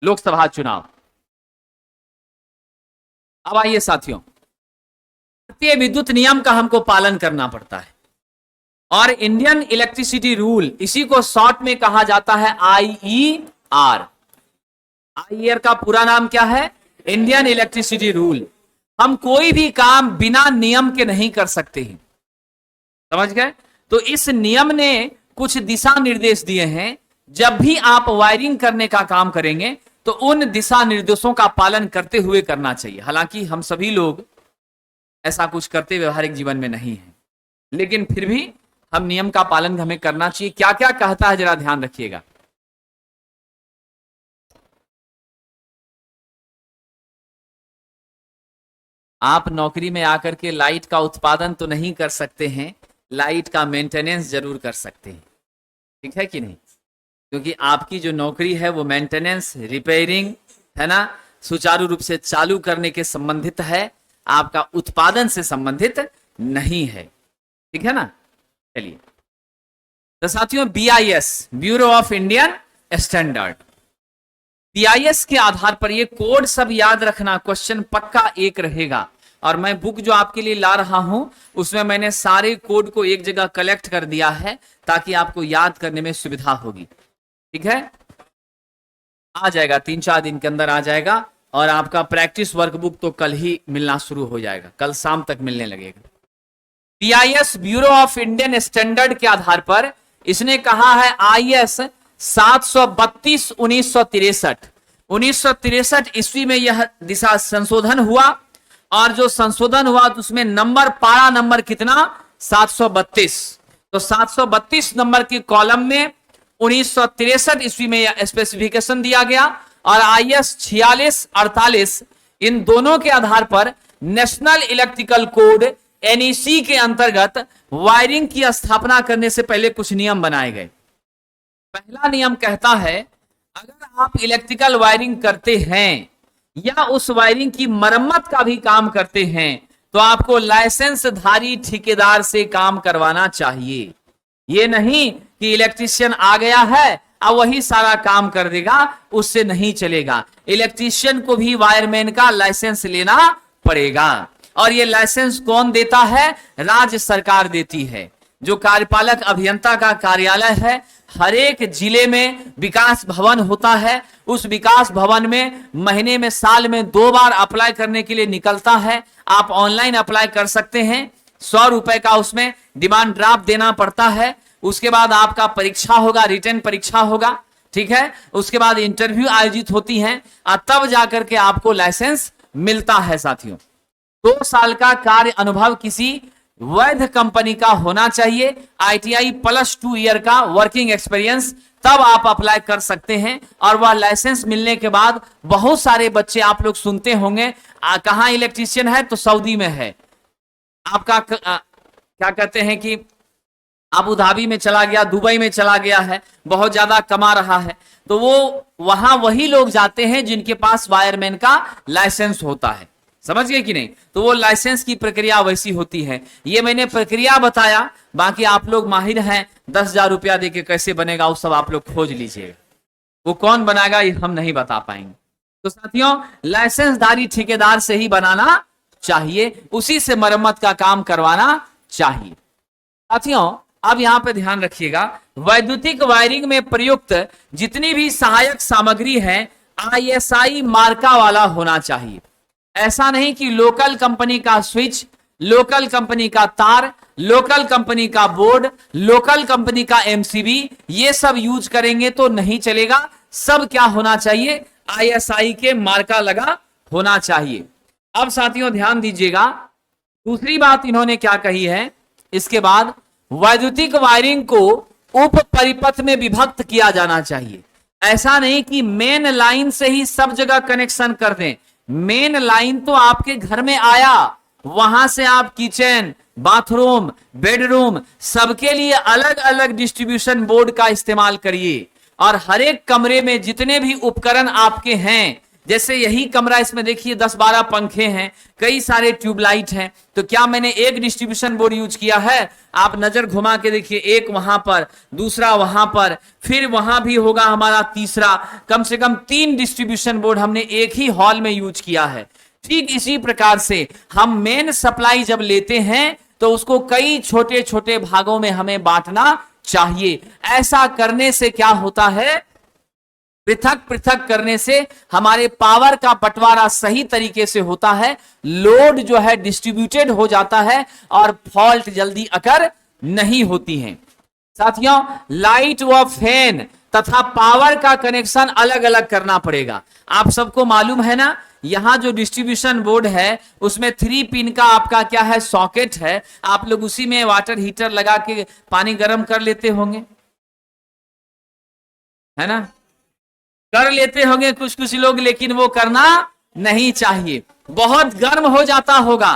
लोकसभा चुनाव। अब आइए साथियों, भारतीय विद्युत नियम का हमको पालन करना पड़ता है और इंडियन इलेक्ट्रिसिटी रूल, इसी को शॉर्ट में कहा जाता है आईईआर। आईईआर का पूरा नाम क्या है, इंडियन इलेक्ट्रिसिटी रूल। हम कोई भी काम बिना नियम के नहीं कर सकते हैं, समझ गए। तो इस नियम ने कुछ दिशा निर्देश दिए हैं, जब भी आप वायरिंग करने का काम करेंगे तो उन दिशा निर्देशों का पालन करते हुए करना चाहिए। हालांकि हम सभी लोग ऐसा कुछ करते व्यवहारिक जीवन में नहीं है, लेकिन फिर भी हम नियम का पालन हमें करना चाहिए। क्या क्या कहता है जरा ध्यान रखिएगा। आप नौकरी में आकर के लाइट का उत्पादन तो नहीं कर सकते हैं, लाइट का मेंटेनेंस जरूर कर सकते हैं, ठीक है कि नहीं। क्योंकि आपकी जो नौकरी है वो मेंटेनेंस, रिपेयरिंग, है ना, सुचारू रूप से चालू करने के संबंधित है, आपका उत्पादन से संबंधित नहीं है, ठीक है ना। चलिए तो साथियों, BIS, bureau of Indian standard, BIS के आधार पर ये कोड सब याद रखना, क्वेश्चन पक्का एक रहेगा। और मैं बुक जो आपके लिए ला रहा हूं उसमें मैंने सारे कोड को एक जगह कलेक्ट कर दिया है ताकि आपको याद करने में सुविधा होगी, ठीक है। आ जाएगा 3-4 दिन के अंदर आ जाएगा, और आपका प्रैक्टिस वर्कबुक तो कल ही मिलना शुरू हो जाएगा, कल शाम तक मिलने लगेगा। BIS, bureau of Indian standard के आधार पर इसने कहा है आईएस 732 1963 ईस्वी में यह दिशा संशोधन हुआ, और जो संशोधन हुआ तो उसमें नंबर, पारा नंबर कितना, 732। तो 732 नंबर के कॉलम में 1963 ईस्वी में यह स्पेसिफिकेशन दिया गया, और आईएस 4648 इन दोनों के आधार पर नेशनल इलेक्ट्रिकल कोड एनईसी के अंतर्गत वायरिंग की स्थापना करने से पहले कुछ नियम बनाए गए। पहला नियम कहता है, अगर आप इलेक्ट्रिकल वायरिंग करते हैं या उस वायरिंग की मरम्मत का भी काम करते हैं तो आपको लाइसेंसधारी ठेकेदार से काम करवाना चाहिए। ये नहीं कि इलेक्ट्रीशियन आ गया है अब वही सारा काम कर देगा, उससे नहीं चलेगा। इलेक्ट्रीशियन को भी वायरमैन का लाइसेंस लेना पड़ेगा, और ये लाइसेंस कौन देता है, राज्य सरकार देती है। जो कार्यपालक अभियंता का कार्यालय है, हर एक जिले में विकास भवन होता है, उस विकास भवन में महीने में, साल में 2 बार अप्लाई करने के लिए निकलता है। आप ऑनलाइन अप्लाई कर सकते हैं, 100 रुपए का उसमें डिमांड ड्राफ्ट देना पड़ता है। उसके बाद आपका परीक्षा होगा, रिटन परीक्षा होगा, ठीक है। उसके बाद इंटरव्यू आयोजित होती है, और तब जाकर के आपको लाइसेंस मिलता है। साथियों, 2 साल का कार्य अनुभव किसी वैध कंपनी का होना चाहिए, आईटीआई प्लस 2 ईयर का वर्किंग एक्सपीरियंस, तब आप अप्लाई कर सकते हैं। और वह लाइसेंस मिलने के बाद बहुत सारे बच्चे, आप लोग सुनते होंगे कहां इलेक्ट्रीशियन है, तो सऊदी में है, आपका क्या कहते हैं कि अबू धाबी में चला गया, दुबई में चला गया है, बहुत ज्यादा कमा रहा है, तो वो वहां वही लोग जाते हैं जिनके पास वायरमैन का लाइसेंस होता है। समझ गए कि नहीं? तो वो लाइसेंस की प्रक्रिया वैसी होती है। ये मैंने प्रक्रिया बताया, बाकी आप लोग माहिर हैं, 10,000 रुपया देके कैसे बनेगा वो सब आप लोग खोज लीजिएगा। वो कौन बनाएगा ये हम नहीं बता पाएंगे। तो साथियों, लाइसेंसधारी ठेकेदार से ही बनाना चाहिए, उसी से मरम्मत का काम करवाना चाहिए। साथियों, अब यहां पे ध्यान रखिएगा, वैद्युतिक वायरिंग में प्रयुक्त जितनी भी सहायक सामग्री है ISI मार्का वाला होना चाहिए। ऐसा नहीं कि लोकल कंपनी का स्विच, लोकल कंपनी का तार, लोकल कंपनी का बोर्ड, लोकल कंपनी का MCB ये सब यूज करेंगे तो नहीं चलेगा। सब क्या होना चाहिए? ISI के मार्का लगा होना चाहिए। अब साथियों ध्यान दीजिएगा, दूसरी बात इन्होंने क्या कही है, इसके बाद वैद्युतिक वायरिंग को उप परिपथ में विभक्त किया जाना चाहिए। ऐसा नहीं कि मेन लाइन से ही सब जगह कनेक्शन कर दें। मेन लाइन तो आपके घर में आया, वहां से आप किचन, बाथरूम, बेडरूम सबके लिए अलग अलग डिस्ट्रीब्यूशन बोर्ड का इस्तेमाल करिए। और हर एक कमरे में जितने भी उपकरण आपके हैं, जैसे यही कमरा, इसमें देखिए 10-12 पंखे हैं, कई सारे ट्यूबलाइट हैं, तो क्या मैंने एक डिस्ट्रीब्यूशन बोर्ड यूज किया है? आप नजर घुमा के देखिए, एक वहां पर, दूसरा वहां पर, फिर वहां भी होगा हमारा तीसरा, कम से कम 3 डिस्ट्रीब्यूशन बोर्ड हमने एक ही हॉल में यूज किया है। ठीक इसी प्रकार से हम मेन सप्लाई जब लेते हैं तो उसको कई छोटे छोटे भागों में हमें बांटना चाहिए। ऐसा करने से क्या होता है? पृथक पृथक करने से हमारे पावर का बंटवारा सही तरीके से होता है, लोड जो है डिस्ट्रीब्यूटेड हो जाता है और फॉल्ट जल्दी अकर नहीं होती है। साथियों, लाइट व फैन तथा पावर का कनेक्शन अलग अलग करना पड़ेगा। आप सबको मालूम है ना, यहां जो डिस्ट्रीब्यूशन बोर्ड है उसमें 3 पिन का आपका क्या है? सॉकेट है। आप लोग उसी में वाटर हीटर लगा के पानी गर्म कर लेते होंगे, है ना? कर लेते होंगे कुछ कुछ लोग, लेकिन वो करना नहीं चाहिए, बहुत गर्म हो जाता होगा।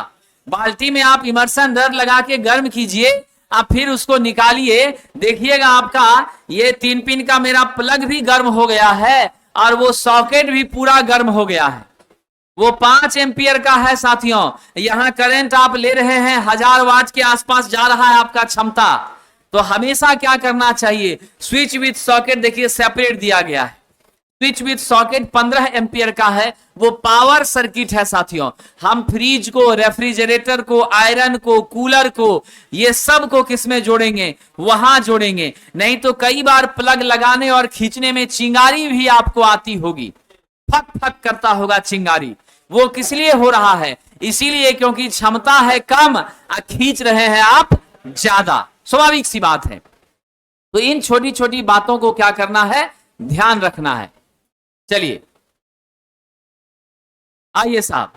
बाल्टी में आप इमर्सन रड लगा के गर्म कीजिए, आप फिर उसको निकालिए, देखिएगा आपका ये 3 पिन का मेरा प्लग भी गर्म हो गया है और वो सॉकेट भी पूरा गर्म हो गया है। वो 5 एम्पियर का है साथियों। यहां करंट आप ले रहे हैं 1000 वाट के आसपास जा रहा है आपका क्षमता। तो हमेशा क्या करना चाहिए? स्विच विथ सॉकेट देखिए सेपरेट दिया गया है। स्विच विथ सॉकेट 15 एम्पियर का है, वो पावर सर्किट है साथियों। हम फ्रिज को, रेफ्रिजरेटर को, आयरन को, कूलर को, ये सब को किसमें जोड़ेंगे? वहां जोड़ेंगे। नहीं तो कई बार प्लग लगाने और खींचने में चिंगारी भी आपको आती होगी, फक फक करता होगा चिंगारी। वो किस लिए हो रहा है? इसीलिए क्योंकि क्षमता है कम, खींच रहे हैं आप ज्यादा। स्वाभाविक सी बात है। तो इन छोटी छोटी बातों को क्या करना है? ध्यान रखना है। चलिए आइए साहब,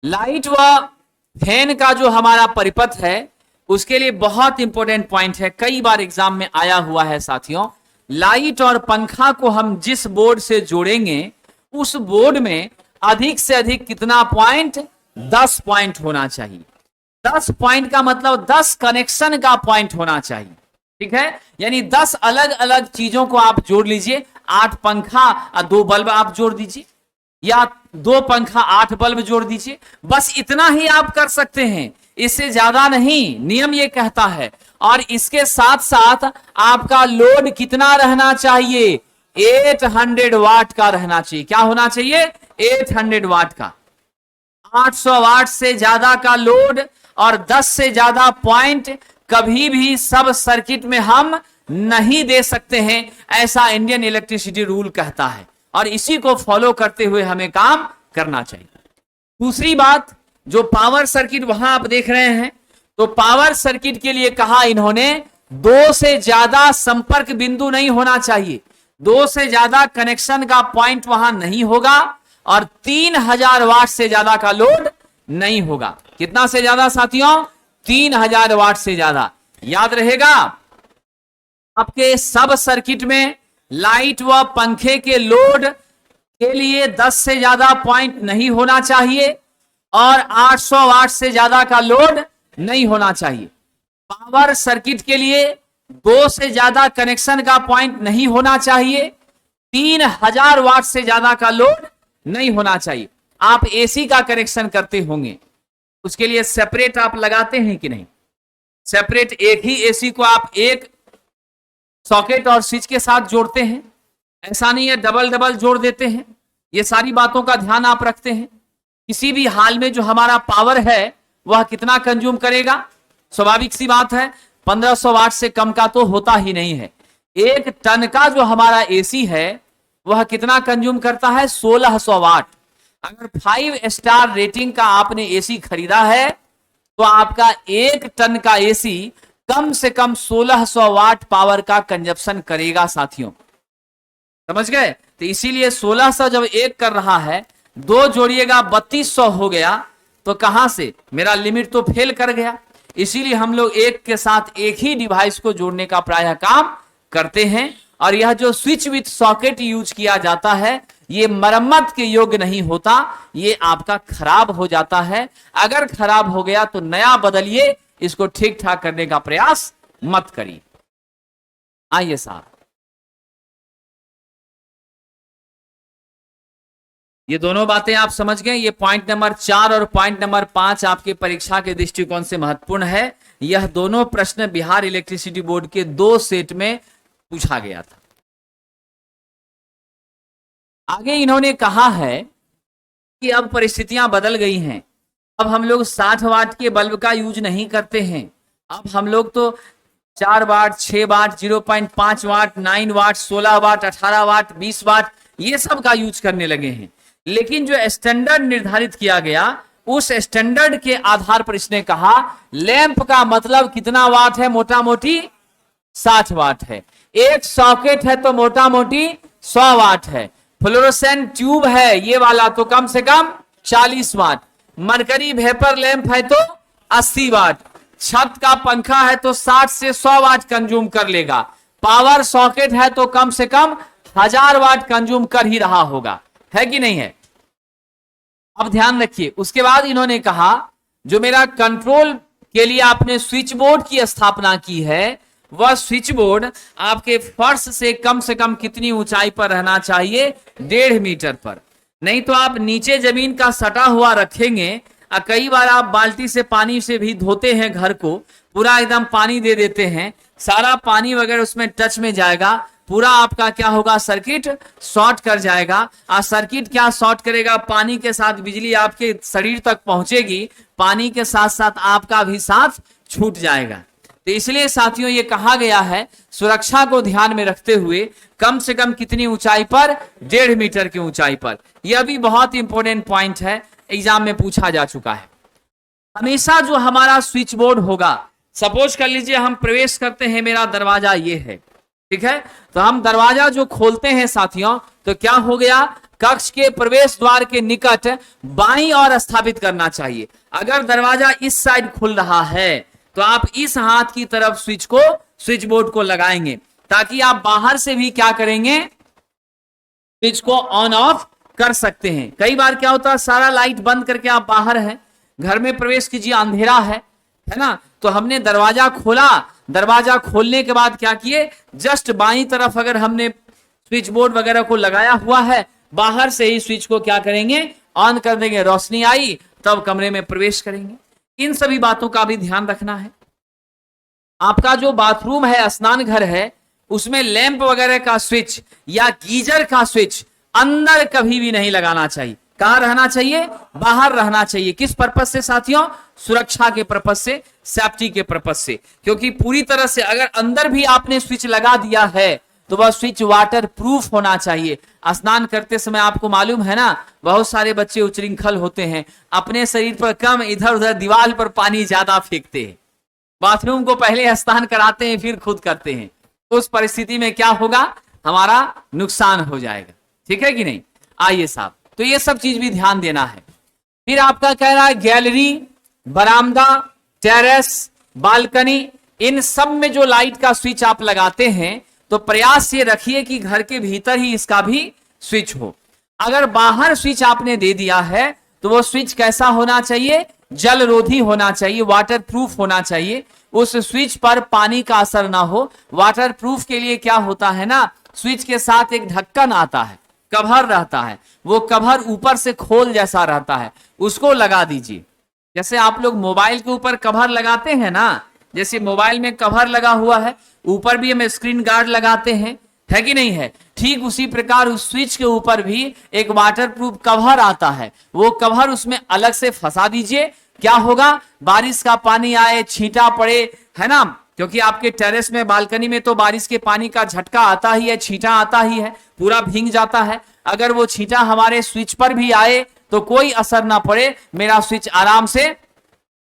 लाइट व फैन का जो हमारा परिपथ है उसके लिए बहुत इंपॉर्टेंट पॉइंट है, कई बार एग्जाम में आया हुआ है साथियों। लाइट और पंखा को हम जिस बोर्ड से जोड़ेंगे उस बोर्ड में अधिक से अधिक कितना पॉइंट? 10 पॉइंट होना चाहिए। 10 पॉइंट का मतलब 10 कनेक्शन का पॉइंट होना चाहिए। ठीक है, यानी 10 अलग अलग चीजों को आप जोड़ लीजिए। 8 पंखा और 2 बल्ब आप जोड़ दीजिए, या 2 पंखा 8 बल्ब जोड़ दीजिए। बस इतना ही आप कर सकते हैं, इससे ज्यादा नहीं, नियम ये कहता है। और इसके साथ साथ आपका लोड कितना रहना चाहिए? 800 वाट का रहना चाहिए। क्या होना चाहिए? 800 वाट का। 800 वाट से ज्यादा का लोड और 10 से ज्यादा पॉइंट कभी भी सब सर्किट में हम नहीं दे सकते हैं, ऐसा इंडियन इलेक्ट्रिसिटी रूल कहता है। और इसी को फॉलो करते हुए हमें काम करना चाहिए। दूसरी बात, जो पावर सर्किट वहां आप देख रहे हैं, तो पावर सर्किट के लिए कहा इन्होंने 2 से ज्यादा संपर्क बिंदु नहीं होना चाहिए, 2 से ज्यादा कनेक्शन का पॉइंट वहां नहीं होगा, और 3000 वाट से ज्यादा का लोड नहीं होगा। कितना से ज्यादा साथियों? 3000 वाट से ज्यादा। याद रहेगा, आपके सब सर्किट में लाइट व पंखे के लोड के लिए 10 से ज्यादा पॉइंट नहीं होना चाहिए और 800 वाट से ज्यादा का लोड नहीं होना चाहिए। पावर सर्किट के लिए 2 से ज्यादा कनेक्शन का पॉइंट नहीं होना चाहिए, 3000 वाट से ज्यादा का लोड नहीं होना चाहिए। आप एसी का कनेक्शन करते होंगे, उसके लिए सेपरेट आप लगाते हैं कि नहीं? सेपरेट एक ही एसी को आप एक सॉकेट और स्विच के साथ जोड़ते हैं, ऐसा नहीं है डबल डबल जोड़ देते हैं। ये सारी बातों का ध्यान आप रखते हैं। किसी भी हाल में जो हमारा पावर है वह कितना कंज्यूम करेगा? स्वाभाविक सी बात है 1500 वाट से कम का तो होता ही नहीं है। 1 टन का जो हमारा एसी है वह कितना कंज्यूम करता है? 1600 वाट। अगर 5 स्टार रेटिंग का आपने एसी खरीदा है तो आपका 1 टन का एसी कम से कम 1600 वाट पावर का कंजप्शन करेगा साथियों, समझ गए? तो इसीलिए 1600 जब एक कर रहा है, 2 जोड़िएगा 3200 हो गया, तो कहां से मेरा लिमिट तो फेल कर गया। इसीलिए हम लोग एक के साथ एक ही डिवाइस को जोड़ने का प्रायः काम करते हैं। और यह जो स्विच विथ सॉकेट यूज किया जाता है ये मरम्मत के योग्य नहीं होता, ये आपका खराब हो जाता है। अगर खराब हो गया तो नया बदलिए, इसको ठीक ठाक करने का प्रयास मत करिए। आइए साहब, ये दोनों बातें आप समझ गए। ये पॉइंट नंबर 4 और पॉइंट नंबर 5 आपके परीक्षा के दृष्टिकोण से महत्वपूर्ण है। यह दोनों प्रश्न बिहार इलेक्ट्रिसिटी बोर्ड के 2 सेट में पूछा गया था। आगे इन्होंने कहा है कि अब परिस्थितियां बदल गई हैं, अब हम लोग 60 वाट के बल्ब का यूज नहीं करते हैं। अब हम लोग तो 4 वाट, 6 वाट, 0.5 वाट, 9 वाट, 16 वाट, 18 वाट, 20 वाट, ये सब का यूज करने लगे हैं। लेकिन जो स्टैंडर्ड निर्धारित किया गया उस स्टैंडर्ड के आधार पर इसने कहा लैंप का मतलब कितना वाट है? मोटा मोटी 60 वाट है। एक सॉकेट है तो मोटा मोटी 100 वाट है। फ्लोरोसेंट ट्यूब है ये वाला तो कम से कम 40 वाट। मरकरी वेपर लैंप है तो 80 वाट। छत का पंखा है तो 60 से 100 वाट कंज्यूम कर लेगा। पावर सॉकेट है तो कम से कम 1000 वाट कंज्यूम कर ही रहा होगा, है कि नहीं है? अब ध्यान रखिए। उसके बाद इन्होंने कहा जो मेरा कंट्रोल के लिए आपने स्विच बोर्ड की स्थापना की है वह स्विच बोर्ड आपके फर्श से कम कितनी ऊंचाई पर रहना चाहिए? 1.5 मीटर पर। नहीं तो आप नीचे जमीन का सटा हुआ रखेंगे। कई बार आप बाल्टी से पानी से भी धोते हैं घर को, पूरा एकदम पानी दे देते हैं, सारा पानी वगैरह उसमें टच में जाएगा, पूरा आपका क्या होगा? सर्किट शॉर्ट कर जाएगा। और सर्किट क्या शॉर्ट करेगा? पानी के साथ बिजली आपके शरीर तक पहुंचेगी, पानी के साथ साथ आपका भी साथ छूट जाएगा। तो इसलिए साथियों ये कहा गया है सुरक्षा को ध्यान में रखते हुए कम से कम कितनी ऊंचाई पर? 1.5 मीटर की ऊंचाई पर। यह भी बहुत इंपॉर्टेंट पॉइंट है, एग्जाम में पूछा जा चुका है। हमेशा जो हमारा स्विच बोर्ड होगा, सपोज कर लीजिए हम प्रवेश करते हैं, मेरा दरवाजा ये है, ठीक है? तो हम दरवाजा जो खोलते हैं साथियों तो क्या हो गया? कक्ष के प्रवेश द्वार के निकट बाईं ओर स्थापित करना चाहिए। अगर दरवाजा इस साइड खुल रहा है तो आप इस हाथ की तरफ स्विच बोर्ड को लगाएंगे ताकि आप बाहर से भी क्या करेंगे? स्विच को ऑन ऑफ कर सकते हैं। कई बार क्या होता है सारा लाइट बंद करके आप बाहर हैं, घर में प्रवेश कीजिए, अंधेरा है ना? तो हमने दरवाजा खोला, दरवाजा खोलने के बाद क्या किए? जस्ट बाईं तरफ अगर हमने स्विच बोर्ड वगैरह को लगाया हुआ है, बाहर से ही स्विच को क्या करेंगे? ऑन कर देंगे। रोशनी आई तब कमरे में प्रवेश करेंगे। इन सभी बातों का भी ध्यान रखना है। आपका जो बाथरूम है, स्नान घर है, उसमें लैंप वगैरह का स्विच या गीजर का स्विच अंदर कभी भी नहीं लगाना चाहिए। कहां रहना चाहिए? बाहर रहना चाहिए। किस पर्पस से साथियों? सुरक्षा के पर्पस से, सेफ्टी के पर्पस से। क्योंकि पूरी तरह से अगर अंदर भी आपने स्विच लगा दिया है तो वह स्विच वाटर प्रूफ होना चाहिए। स्नान करते समय आपको मालूम है ना, बहुत सारे बच्चे उच्चृंखल होते हैं, अपने शरीर पर कम, इधर उधर दीवार पर पानी ज्यादा फेंकते हैं, बाथरूम को पहले स्नान कराते हैं फिर खुद करते हैं। उस परिस्थिति में क्या होगा? हमारा नुकसान हो जाएगा, ठीक है कि नहीं? आइए साहब, तो ये सब चीज भी ध्यान देना है। फिर आपका कह रहा है गैलरी, बरामदा, टेरेस, बालकनी, इन सब में जो लाइट का स्विच आप लगाते हैं तो प्रयास ये रखिए कि घर के भीतर ही इसका भी स्विच हो। अगर बाहर स्विच आपने दे दिया है तो वो स्विच कैसा होना चाहिए? जलरोधी होना चाहिए, वाटर प्रूफ होना चाहिए। उस स्विच पर पानी का असर ना हो। वाटर प्रूफ के लिए क्या होता है ना, स्विच के साथ एक ढक्कन आता है, कवर रहता है, वो कवर ऊपर से खोल जैसा रहता है, उसको लगा दीजिए। जैसे आप लोग मोबाइल के ऊपर कवर लगाते हैं ना, जैसे मोबाइल में कवर लगा हुआ है, ऊपर भी हम स्क्रीन गार्ड लगाते हैं, है कि नहीं है? ठीक उसी प्रकार उस स्विच के ऊपर भी एक वाटरप्रूफ कवर आता है, वो कवर उसमें अलग से फंसा दीजिए। क्या होगा? बारिश का पानी आए, छींटा पड़े, है ना, क्योंकि आपके टेरेस में, बालकनी में तो बारिश के पानी का झटका आता ही है, छींटा आता ही है, पूरा भींग जाता है। अगर वो छींटा हमारे स्विच पर भी आए तो कोई असर ना पड़े, मेरा स्विच आराम से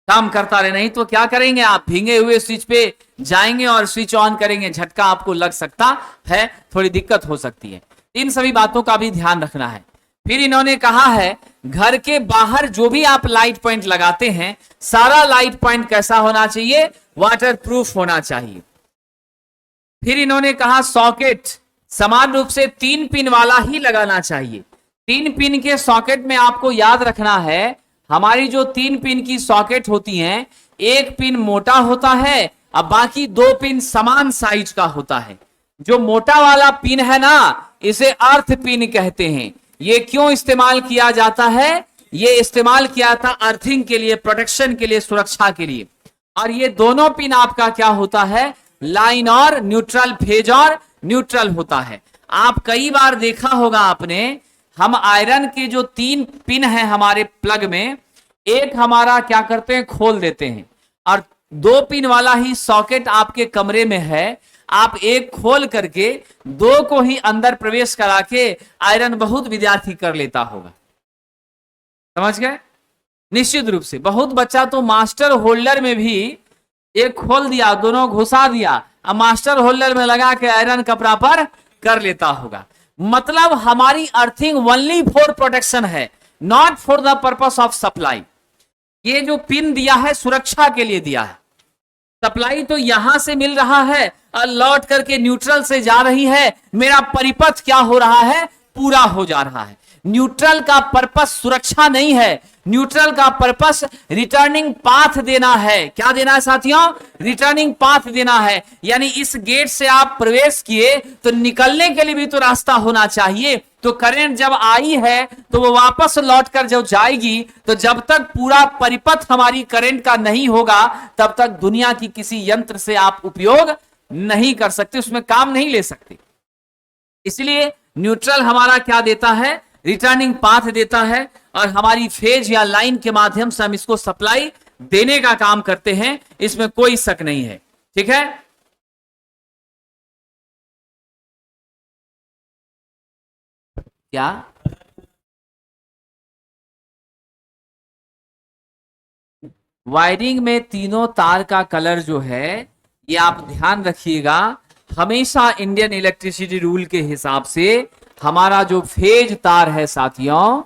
काम करता रहे। नहीं तो क्या करेंगे आप? भींगे हुए स्विच पे जाएंगे और स्विच ऑन करेंगे, झटका आपको लग सकता है, थोड़ी दिक्कत हो सकती है। इन सभी बातों का भी ध्यान रखना है। फिर इन्होंने कहा है घर के बाहर जो भी आप लाइट पॉइंट लगाते हैं, सारा लाइट पॉइंट कैसा होना चाहिए? वाटरप्रूफ होना चाहिए। फिर इन्होंने कहा सॉकेट समान रूप से 3 पिन वाला ही लगाना चाहिए। 3 पिन के सॉकेट में आपको याद रखना है, हमारी जो 3 पिन की सॉकेट होती हैं, एक पिन मोटा होता है और बाकी 2 पिन समान साइज का होता है। जो मोटा वाला पिन है ना, इसे अर्थ पिन कहते हैं। ये क्यों इस्तेमाल किया जाता है? ये इस्तेमाल किया था अर्थिंग के लिए, प्रोटेक्शन के लिए, सुरक्षा के लिए। और ये दोनों पिन आपका क्या होता है? लाइन और न्यूट्रल, फेज और न्यूट्रल होता है। आप कई बार देखा होगा आपने, हम आयरन के जो 3 पिन हैं हमारे प्लग में, एक हमारा क्या करते हैं? खोल देते हैं, और 2 पिन वाला ही सॉकेट आपके कमरे में है, आप एक खोल करके 2 को ही अंदर प्रवेश करा के आयरन बहुत विद्यार्थी कर लेता होगा। समझ गए? निश्चित रूप से बहुत बच्चा तो मास्टर होल्डर में भी एक खोल दिया, दोनों घुसा दिया, अब मास्टर होल्डर में लगा के आयरन कपड़ा पर कर लेता होगा। मतलब हमारी अर्थिंग ओनली फॉर प्रोटेक्शन है, not for the purpose of supply. ये जो पिन दिया है सुरक्षा के लिए दिया है। सप्लाई तो यहां से मिल रहा है और लौट करके न्यूट्रल से जा रही है, मेरा परिपथ क्या हो रहा है? पूरा हो जा रहा है। न्यूट्रल का पर्पस सुरक्षा नहीं है, न्यूट्रल का पर्पस रिटर्निंग पाथ देना है। क्या देना है साथियों? रिटर्निंग पाथ देना है। यानी इस गेट से आप प्रवेश किए तो निकलने के लिए भी तो रास्ता होना चाहिए। तो करंट जब आई है तो वो वापस लौट कर जब जाएगी, तो जब तक पूरा परिपथ हमारी करंट का नहीं होगा, तब तक दुनिया की किसी यंत्र से आप उपयोग नहीं कर सकते, उसमें काम नहीं ले सकते। इसलिए न्यूट्रल हमारा क्या देता है? रिटर्निंग पाथ देता है, और हमारी फेज या लाइन के माध्यम से हम इसको सप्लाई देने का काम करते हैं, इसमें कोई शक नहीं है। ठीक है? क्या वायरिंग में तीनों तार का कलर जो है, ये आप ध्यान रखिएगा, हमेशा इंडियन इलेक्ट्रिसिटी रूल के हिसाब से हमारा जो फेज तार है साथियों,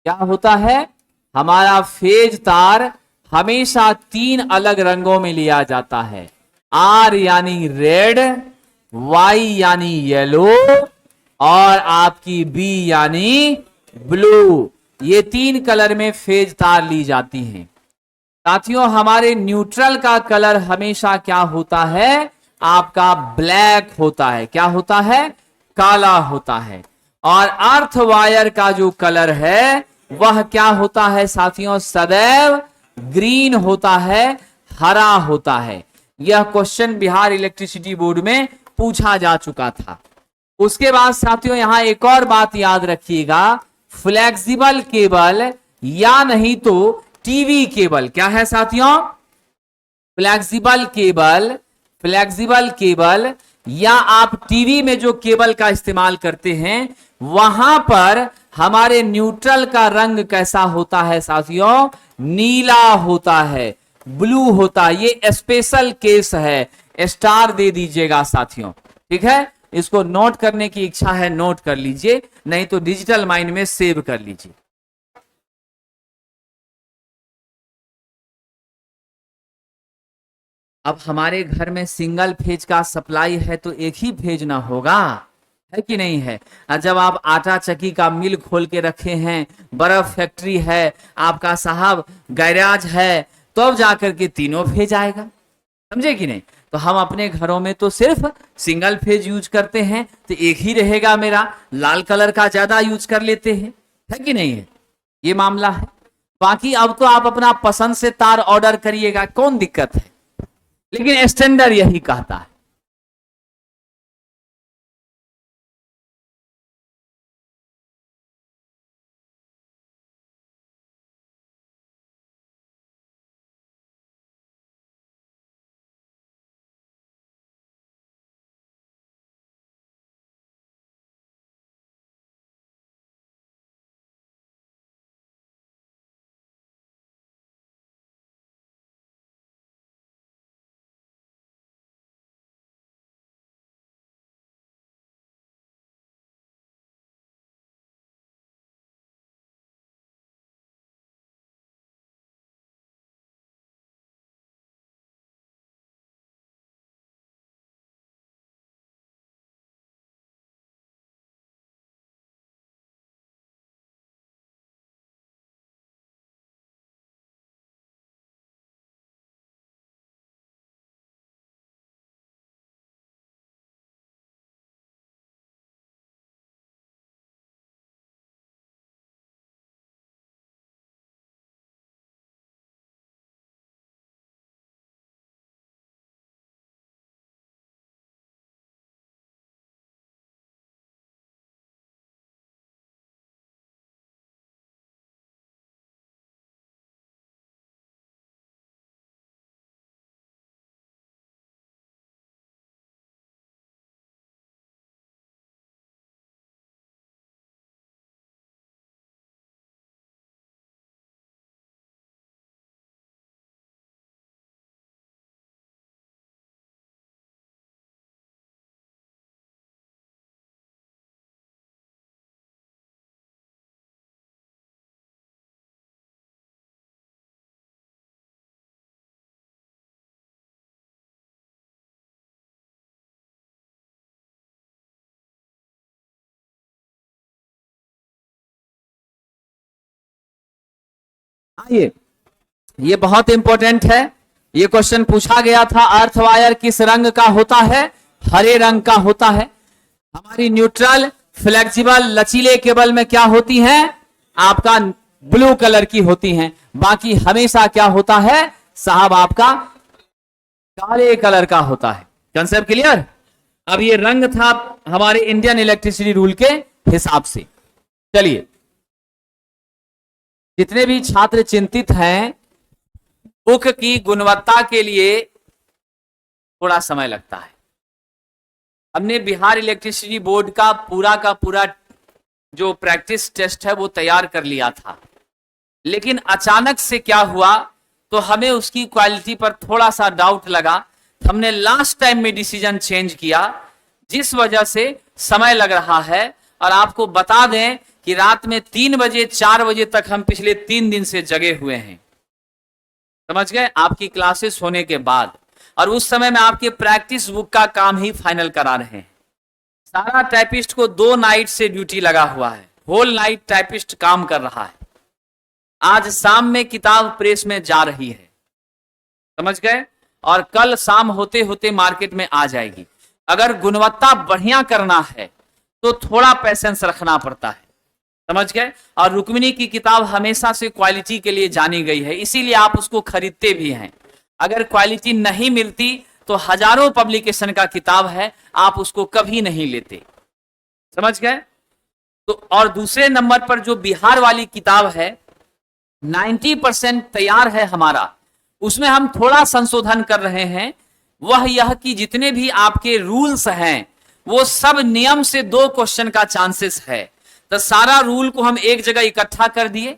क्या होता है? हमारा फेज तार हमेशा 3 अलग रंगों में लिया जाता है। आर यानी रेड, वाई यानी येलो, और आपकी बी यानी ब्लू। ये 3 कलर में फेज तार ली जाती हैं। साथियों हमारे न्यूट्रल का कलर हमेशा क्या होता है? आपका ब्लैक होता है। क्या होता है? काला होता है। और अर्थ वायर का जो कलर है वह क्या होता है साथियों? सदैव ग्रीन होता है, हरा होता है। यह क्वेश्चन बिहार इलेक्ट्रिसिटी बोर्ड में पूछा जा चुका था। उसके बाद साथियों यहां एक और बात याद रखिएगा, फ्लेक्सिबल केबल या नहीं तो टीवी केबल। क्या है साथियों? फ्लेक्सिबल केबल, फ्लेक्सिबल केबल या आप टीवी में जो केबल का इस्तेमाल करते हैं, वहां पर हमारे न्यूट्रल का रंग कैसा होता है साथियों? नीला होता है, ब्लू होता है। ये स्पेशल केस है, स्टार दे दीजिएगा साथियों। ठीक है? इसको नोट करने की इच्छा है, नोट कर लीजिए, नहीं तो डिजिटल माइंड में सेव कर लीजिए। अब हमारे घर में सिंगल फेज का सप्लाई है तो एक ही भेज ना होगा, है कि नहीं है? जब आप आटा चक्की का मिल खोल के रखे हैं, बर्फ फैक्ट्री है, आपका साहब गैराज है, तो अब जाकर के तीनों भेज आएगा। समझे कि नहीं? तो हम अपने घरों में तो सिर्फ सिंगल फेज यूज करते हैं, तो एक ही रहेगा मेरा, लाल कलर का ज्यादा यूज कर लेते हैं, है कि नहीं है, ये मामला है। बाकी अब तो आप अपना पसंद से तार ऑर्डर करिएगा, कौन दिक्कत है, लेकिन स्टैंडर्ड यही कहता है। आइए, ये बहुत इंपॉर्टेंट है, ये क्वेश्चन पूछा गया था, अर्थ वायर किस रंग का होता है, हरे रंग का होता है। हमारी न्यूट्रल फ्लेक्सिबल लचीले केबल में क्या होती हैं, आपका ब्लू कलर की होती हैं, बाकी हमेशा क्या होता है साहब, आपका काले कलर का होता है। Concept clear. अब ये रंग था हमारे इंडियन इलेक्ट्रिसिटी रूल के हिसाब से। चलिए, जितने भी छात्र चिंतित हैं, बुक की गुणवत्ता के लिए थोड़ा समय लगता है। हमने बिहार इलेक्ट्रिसिटी बोर्ड का पूरा जो प्रैक्टिस टेस्ट है वो तैयार कर लिया था, लेकिन अचानक से क्या हुआ तो हमें उसकी क्वालिटी पर थोड़ा सा डाउट लगा। हमने लास्ट टाइम में डिसीजन चेंज किया, जिस वजह से समय लग रहा है। और आपको बता दें कि रात में 3 बजे 4 बजे तक हम पिछले 3 दिन से जगे हुए हैं, समझ गए, आपकी क्लासेस होने के बाद। और उस समय में आपके प्रैक्टिस बुक का काम ही फाइनल करा रहे हैं। सारा टाइपिस्ट को 2 नाइट से ड्यूटी लगा हुआ है, होल नाइट टाइपिस्ट काम कर रहा है। आज शाम में किताब प्रेस में जा रही है, समझ गए, और कल शाम होते होते मार्केट में आ जाएगी। अगर गुणवत्ता बढ़िया करना है तो थोड़ा पेशेंस रखना पड़ता है, समझ गए। और रुक्मिणी की किताब हमेशा से क्वालिटी के लिए जानी गई है, इसीलिए आप उसको खरीदते भी हैं। अगर क्वालिटी नहीं मिलती तो हजारों पब्लिकेशन का किताब है, आप उसको कभी नहीं लेते, समझ गए। तो और दूसरे नंबर पर जो बिहार वाली किताब है 90% तैयार है हमारा, उसमें हम थोड़ा संशोधन कर रहे हैं। वह यह कि जितने भी आपके रूल्स हैं वो सब नियम से 2 क्वेश्चन का चांसेस है, तो सारा रूल को हम एक जगह इकट्ठा कर दिए।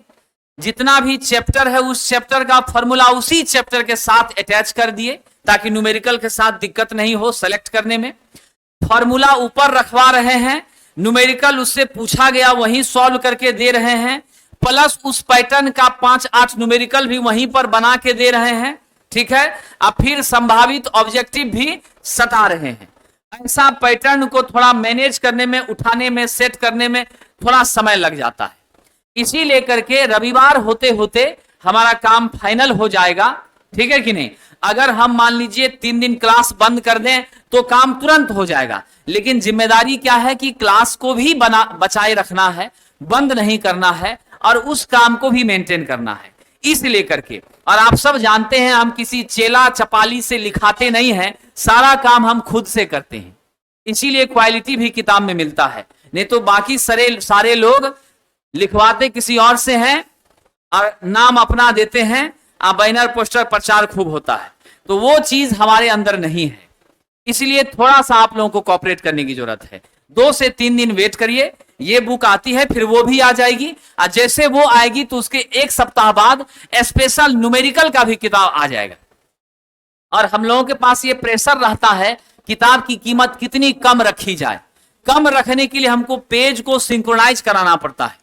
जितना भी चैप्टर है उस चैप्टर का फॉर्मूला उसी चैप्टर के साथ अटैच कर दिए, ताकि न्यूमेरिकल के साथ दिक्कत नहीं हो सेलेक्ट करने में। फॉर्मूला ऊपर रखवा रहे हैं, न्यूमेरिकल उससे पूछा गया वहीं सॉल्व करके दे रहे हैं, प्लस उस पैटर्न का 5-8 न्यूमेरिकल भी वहीं पर बना के दे रहे हैं, ठीक है। अब फिर संभावित ऑब्जेक्टिव भी सटा रहे हैं। ऐसा पैटर्न को थोड़ा मैनेज करने में, उठाने में, सेट करने में थोड़ा समय लग जाता है। इसी लेकर के रविवार होते होते हमारा काम फाइनल हो जाएगा, ठीक है कि नहीं। अगर हम मान लीजिए 3 दिन क्लास बंद कर दें तो काम तुरंत हो जाएगा, लेकिन जिम्मेदारी क्या है कि क्लास को भी बचाए रखना है, बंद नहीं करना है और उस काम को भी मेंटेन करना है। इसलिए करके, और आप सब जानते हैं हम किसी चेला चपाली से लिखाते नहीं हैं, सारा काम हम खुद से करते हैं, इसीलिए क्वालिटी भी किताब में मिलता है। नहीं तो बाकी सारे लोग लिखवाते किसी और से हैं और नाम अपना देते हैं, बैनर पोस्टर प्रचार खूब होता है, तो वो चीज हमारे अंदर नहीं है। इसलिए थोड़ा सा आप लोगों को कॉपरेट करने की जरूरत है। 2 से 3 दिन वेट करिए, ये बुक आती है फिर वो भी आ जाएगी, और जैसे वो आएगी तो उसके 1 सप्ताह बाद स्पेशल न्यूमेरिकल का भी किताब आ जाएगा। और हम लोगों के पास ये प्रेशर रहता है किताब की कीमत कितनी कम रखी जाए। कम रखने के लिए हमको पेज को सिंक्रोनाइज कराना पड़ता है,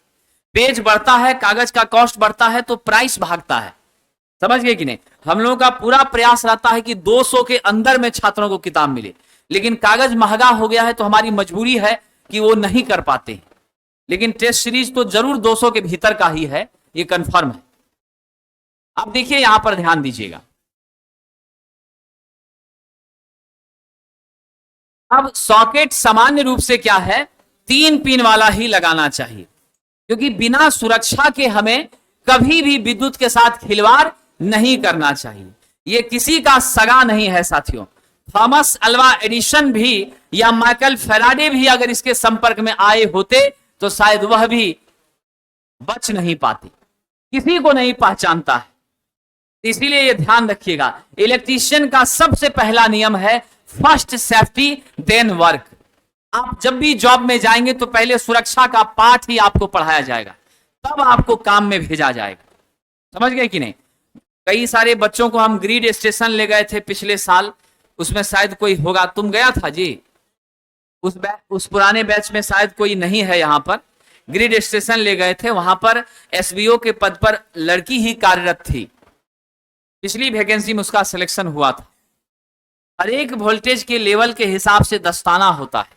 पेज बढ़ता है, कागज का कॉस्ट बढ़ता है तो प्राइस भागता है, समझ गए कि नहीं। हम लोगों का पूरा प्रयास रहता है कि 200 के अंदर में छात्रों को किताब मिले, लेकिन कागज महंगा हो गया है तो हमारी मजबूरी है कि वो नहीं कर पाते, लेकिन टेस्ट सीरीज तो जरूर 200 के भीतर का ही है, ये कंफर्म है। अब देखिए यहां पर ध्यान दीजिएगा, अब सॉकेट सामान्य रूप से क्या है, 3 पिन वाला ही लगाना चाहिए, क्योंकि बिना सुरक्षा के हमें कभी भी विद्युत के साथ खिलवाड़ नहीं करना चाहिए। ये किसी का सगा नहीं है साथियों। थॉमस अल्वा एडिसन भी या माइकल फेराडे भी अगर इसके संपर्क में आए होते तो शायद वह भी बच नहीं पाते, किसी को नहीं पहचानता है। इसीलिए ये ध्यान रखिएगा, इलेक्ट्रीशियन का सबसे पहला नियम है फर्स्ट सेफ्टी देन वर्क। आप जब भी जॉब में जाएंगे तो पहले सुरक्षा का पाठ ही आपको पढ़ाया जाएगा, तब आपको काम में भेजा जाएगा, समझ गए कि नहीं। कई सारे बच्चों को हम ग्रिड स्टेशन ले गए थे पिछले साल, उसमें शायद कोई होगा, तुम गया था जी उस पुराने बैच में, शायद कोई नहीं है यहाँ पर। ग्रिड स्टेशन ले गए थे, वहां पर एसबीओ के पद पर लड़की ही कार्यरत थी, पिछली वैकेंसी में उसका सिलेक्शन हुआ था। हर एक वोल्टेज के लेवल के हिसाब से दस्ताना होता है,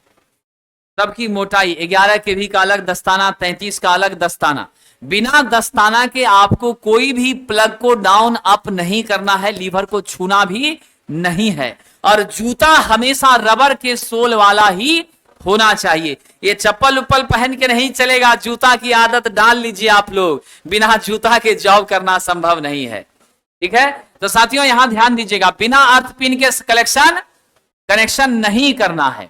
सबकी मोटाई 11 केवी का अलग दस्ताना, 33 का अलग दस्ताना। बिना दस्ताना के आपको कोई भी प्लग को डाउन अप नहीं करना है, लीवर को छूना भी नहीं है, और जूता हमेशा रबर के सोल वाला ही होना चाहिए। ये चप्पल उप्पल पहन के नहीं चलेगा, जूता की आदत डाल लीजिए आप लोग, बिना जूता के जॉब करना संभव नहीं है, ठीक है। तो साथियों यहां ध्यान दीजिएगा, बिना अर्थ पिन के कनेक्शन नहीं करना है।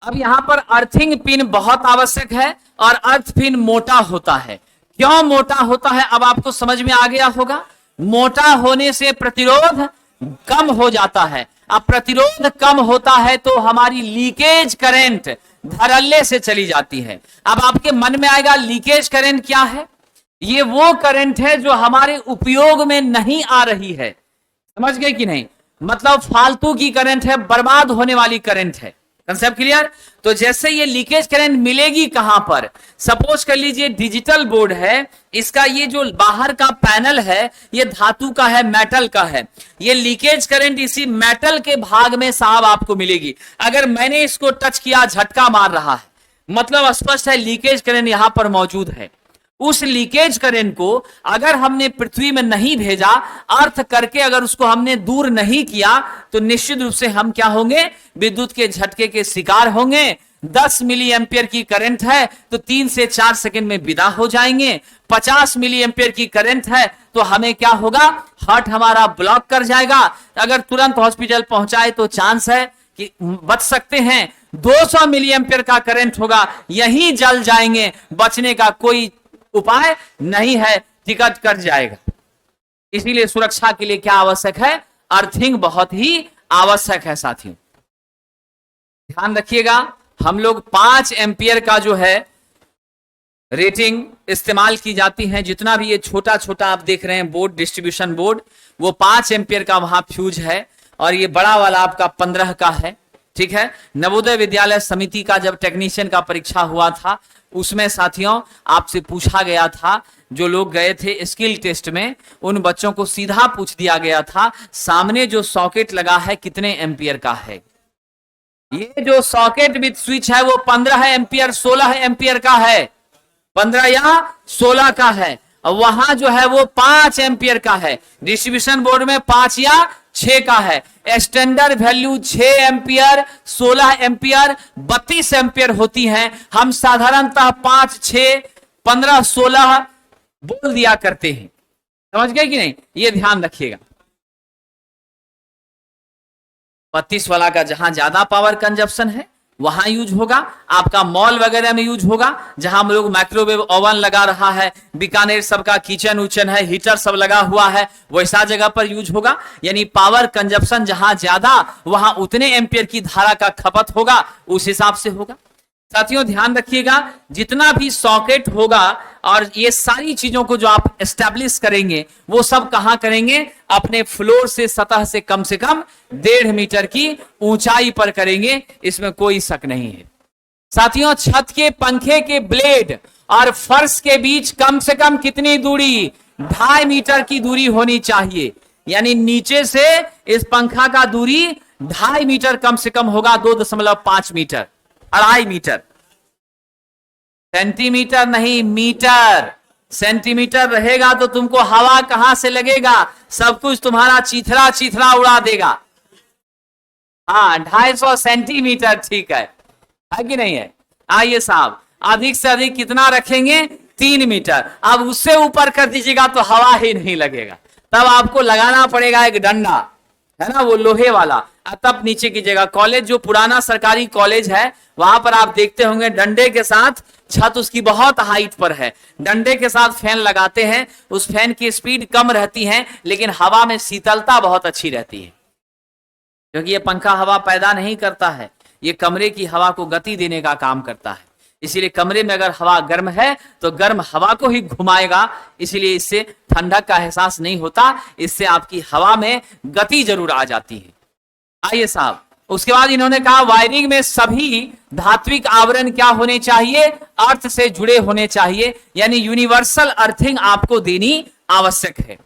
अब यहां पर अर्थिंग पिन बहुत आवश्यक है, और अर्थ पिन मोटा होता है। क्यों मोटा होता है अब आपको समझ में आ गया होगा। मोटा होने से प्रतिरोध कम हो जाता है, अब प्रतिरोध कम होता है तो हमारी लीकेज करंट धड़ल्ले से चली जाती है। अब आपके मन में आएगा लीकेज करंट क्या है, ये वो करंट है जो हमारे उपयोग में नहीं आ रही है, समझ गए कि नहीं, मतलब फालतू की करंट है, बर्बाद होने वाली करंट है। Concept clear. तो जैसे ये लीकेज करंट मिलेगी कहां पर, सपोज कर लीजिए डिजिटल बोर्ड है, इसका ये जो बाहर का पैनल है ये धातु का है, मेटल का है, ये लीकेज करंट इसी मेटल के भाग में साहब आपको मिलेगी। अगर मैंने इसको टच किया, झटका मार रहा है, मतलब स्पष्ट है लीकेज करंट यहां पर मौजूद है। उस लीकेज करंट को अगर हमने पृथ्वी में नहीं भेजा, अर्थ करके अगर उसको हमने दूर नहीं किया, तो निश्चित रूप से हम क्या होंगे, विद्युत के झटके के शिकार होंगे। 10 मिली एम्पियर की करंट है तो 3 से 4 सेकंड में विदा हो जाएंगे। 50 मिली एम्पियर की करंट है तो हमें क्या होगा, हार्ट हमारा ब्लॉक कर जाएगा। अगर तुरंत हॉस्पिटल पहुंचाए तो चांस है कि बच सकते हैं। 200 मिली एम्पियर का करंट होगा, यहीं जल जाएंगे, बचने का कोई उपाय नहीं है, टिकट कट जाएगा। इसीलिए सुरक्षा के लिए क्या आवश्यक है, अर्थिंग बहुत ही आवश्यक है साथियों। ध्यान रखिएगा, हम लोग 5 एम्पियर का जो है रेटिंग इस्तेमाल की जाती है। जितना भी ये छोटा छोटा आप देख रहे हैं बोर्ड, डिस्ट्रीब्यूशन बोर्ड, वो 5 एम्पियर का वहां फ्यूज है, और ये बड़ा वाला आपका 15 का है, ठीक है। नवोदय विद्यालय समिति का जब टेक्नीशियन का परीक्षा हुआ था, उसमें साथियों आपसे पूछा गया था, जो लोग गए थे स्किल टेस्ट में, उन बच्चों को सीधा पूछ दिया गया था, सामने जो सॉकेट लगा है कितने एम्पियर का है। ये जो सॉकेट विद स्विच है वो 15 एम्पियर 16 एम्पियर का है, 15 या 16 का है। वहां जो है वो 5 एम्पियर का है, डिस्ट्रीब्यूशन बोर्ड में 5 या 6 का है। Standard value 6 ampere, 16 ampere, 32 ampere होती हैं। हम साधारणतः 5, 6, 15, 16 बोल दिया करते हैं। समझ गए कि नहीं, ये ध्यान रखिएगा। 32 वाला का जहां ज्यादा पावर कंजप्शन है वहां यूज होगा, आपका मॉल वगैरह में यूज होगा, जहां हम लोग माइक्रोवेव ओवन लगा रहा है, बीकानेर सबका किचन उचन है, हीटर सब लगा हुआ है, वैसा जगह पर यूज होगा। यानी पावर कंजप्शन जहां ज्यादा वहां उतने एम्पियर की धारा का खपत होगा, उस हिसाब से होगा। साथियों ध्यान रखिएगा, जितना भी सॉकेट होगा और ये सारी चीजों को जो आप एस्टेब्लिश करेंगे वो सब कहां करेंगे, अपने फ्लोर से, सतह से कम 1.5 मीटर की ऊंचाई पर करेंगे, इसमें कोई शक नहीं है। साथियों छत के पंखे के ब्लेड और फर्श के बीच कम से कम कितनी दूरी, 2.5 मीटर की दूरी होनी चाहिए। यानी नीचे से इस पंखा का दूरी 2.5 मीटर कम से कम होगा, 2.5 मीटर, 2.5 मीटर, सेंटीमीटर नहीं मीटर। सेंटीमीटर रहेगा तो तुमको हवा कहां से लगेगा, सब कुछ तुम्हारा चीथड़ा चीथड़ा उड़ा देगा। हाँ 250 सेंटीमीटर ठीक है कि नहीं है। आइए साहब, अधिक से अधिक कितना रखेंगे, 3 मीटर। अब उससे ऊपर कर दीजिएगा तो हवा ही नहीं लगेगा, तब आपको लगाना पड़ेगा एक डंडा, है ना, वो लोहे वाला, तब नीचे कीजिएगा। कॉलेज जो पुराना सरकारी कॉलेज है वहां पर आप देखते होंगे डंडे के साथ, छत उसकी बहुत हाइट पर है, डंडे के साथ फैन लगाते हैं। उस फैन की स्पीड कम रहती है लेकिन हवा में शीतलता बहुत अच्छी रहती है, क्योंकि ये पंखा हवा पैदा नहीं करता है, ये कमरे की हवा को गति देने का काम करता है। इसीलिए कमरे में अगर हवा गर्म है तो गर्म हवा को ही घुमाएगा, इसीलिए इससे ठंडक का एहसास नहीं होता, इससे आपकी हवा में गति जरूर आ जाती है। आइए साहब, उसके बाद इन्होंने कहा वायरिंग में सभी धात्विक आवरण क्या होने चाहिए, अर्थ से जुड़े होने चाहिए, यानी यूनिवर्सल अर्थिंग आपको देनी आवश्यक है।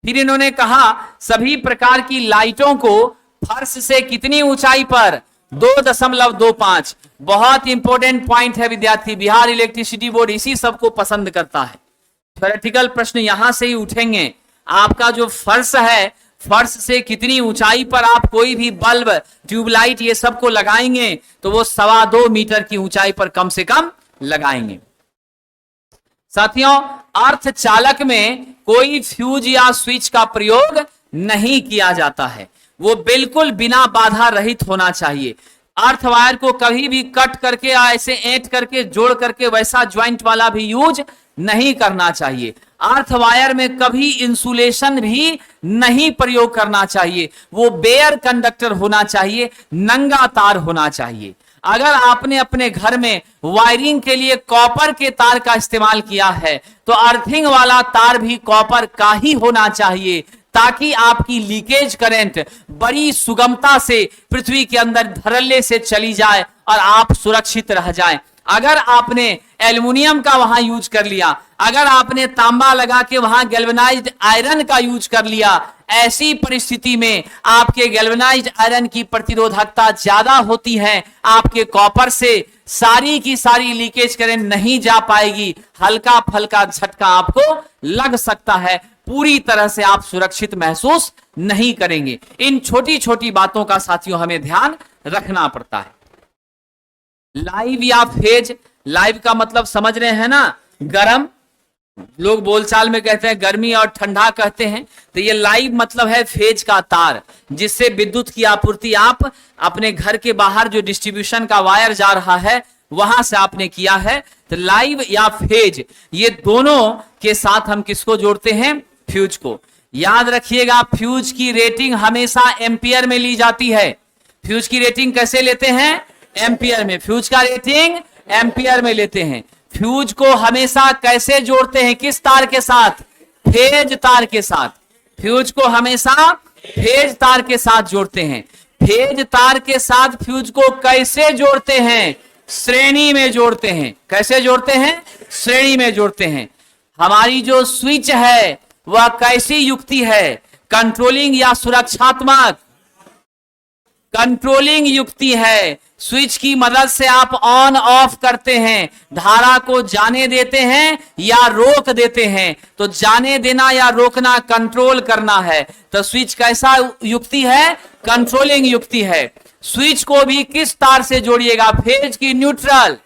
फिर इन्होंने कहा सभी प्रकार की लाइटों को फर्श से कितनी ऊंचाई पर, 2.25। बहुत इंपॉर्टेंट पॉइंट है विद्यार्थी, बिहार इलेक्ट्रिसिटी बोर्ड इसी सबको पसंद करता है। थ्योरेटिकल प्रश्न यहां से ही उठेंगे। आपका जो फर्श है, फर्श से कितनी ऊंचाई पर आप कोई भी बल्ब, ट्यूबलाइट ये सब को लगाएंगे तो वो 2.25 मीटर की ऊंचाई पर कम से कम लगाएंगे। साथियों अर्धचालक में कोई फ्यूज या स्विच का प्रयोग नहीं किया जाता है, वो बिल्कुल बिना बाधा रहित होना चाहिए। अर्थ वायर को कभी भी कट करके ऐसे ऐंठ करके जोड़ करके वैसा ज्वाइंट वाला भी यूज नहीं करना चाहिए। अर्थ वायर में कभी इंसुलेशन भी नहीं प्रयोग करना चाहिए, वो बेयर कंडक्टर होना चाहिए, नंगा तार होना चाहिए। अगर आपने अपने घर में वायरिंग के लिए कॉपर के तार का इस्तेमाल किया है तो अर्थिंग वाला तार भी कॉपर का ही होना चाहिए, ताकि आपकी लीकेज करंट बड़ी सुगमता से पृथ्वी के अंदर धड़ल्ले से चली जाए और आप सुरक्षित रह जाएं। अगर आपने एल्युमिनियम का वहां यूज कर लिया, अगर आपने तांबा लगा के वहां गैल्वेनाइज्ड आयरन का यूज कर लिया, ऐसी परिस्थिति में आपके गैल्वेनाइज्ड आयरन की प्रतिरोधकता ज्यादा होती है, आपके कॉपर से सारी की सारी लीकेज करंट नहीं जा पाएगी, हल्का फल्का झटका आपको लग सकता है, पूरी तरह से आप सुरक्षित महसूस नहीं करेंगे। इन छोटी छोटी बातों का साथियों हमें ध्यान रखना पड़ता है। लाइव या फेज, लाइव का मतलब समझ रहे हैं ना, गरम, लोग बोलचाल में कहते हैं गर्मी और ठंडा कहते हैं, तो ये लाइव मतलब है फेज का तार, जिससे विद्युत की आपूर्ति आप अपने घर के बाहर जो डिस्ट्रीब्यूशन का वायर जा रहा है वहां से आपने किया है। तो लाइव या फेज, ये दोनों के साथ हम किसको जोड़ते हैं, फ्यूज को। याद रखिएगा फ्यूज की रेटिंग हमेशा एम्पियर में ली जाती है। फ्यूज की रेटिंग कैसे लेते हैं, एम्पियर में। फ्यूज का रेटिंग एम्पियर में लेते हैं। फ्यूज को हमेशा कैसे जोड़ते हैं, किस तार के साथ, फेज तार के साथ। फ्यूज को हमेशा फेज तार के साथ जोड़ते हैं। फेज तार के साथ फ्यूज को कैसे जोड़ते हैं, श्रेणी में जोड़ते हैं। कैसे जोड़ते हैं, श्रेणी में जोड़ते हैं। हमारी जो स्विच है वह कैसी युक्ति है, कंट्रोलिंग या सुरक्षात्मक, कंट्रोलिंग युक्ति है। स्विच की मदद से आप ऑन ऑफ करते हैं, धारा को जाने देते हैं या रोक देते हैं। तो जाने देना या रोकना कंट्रोल करना है। तो स्विच कैसा युक्ति है? कंट्रोलिंग युक्ति है। स्विच को भी किस तार से जोड़िएगा? फेज की न्यूट्रल?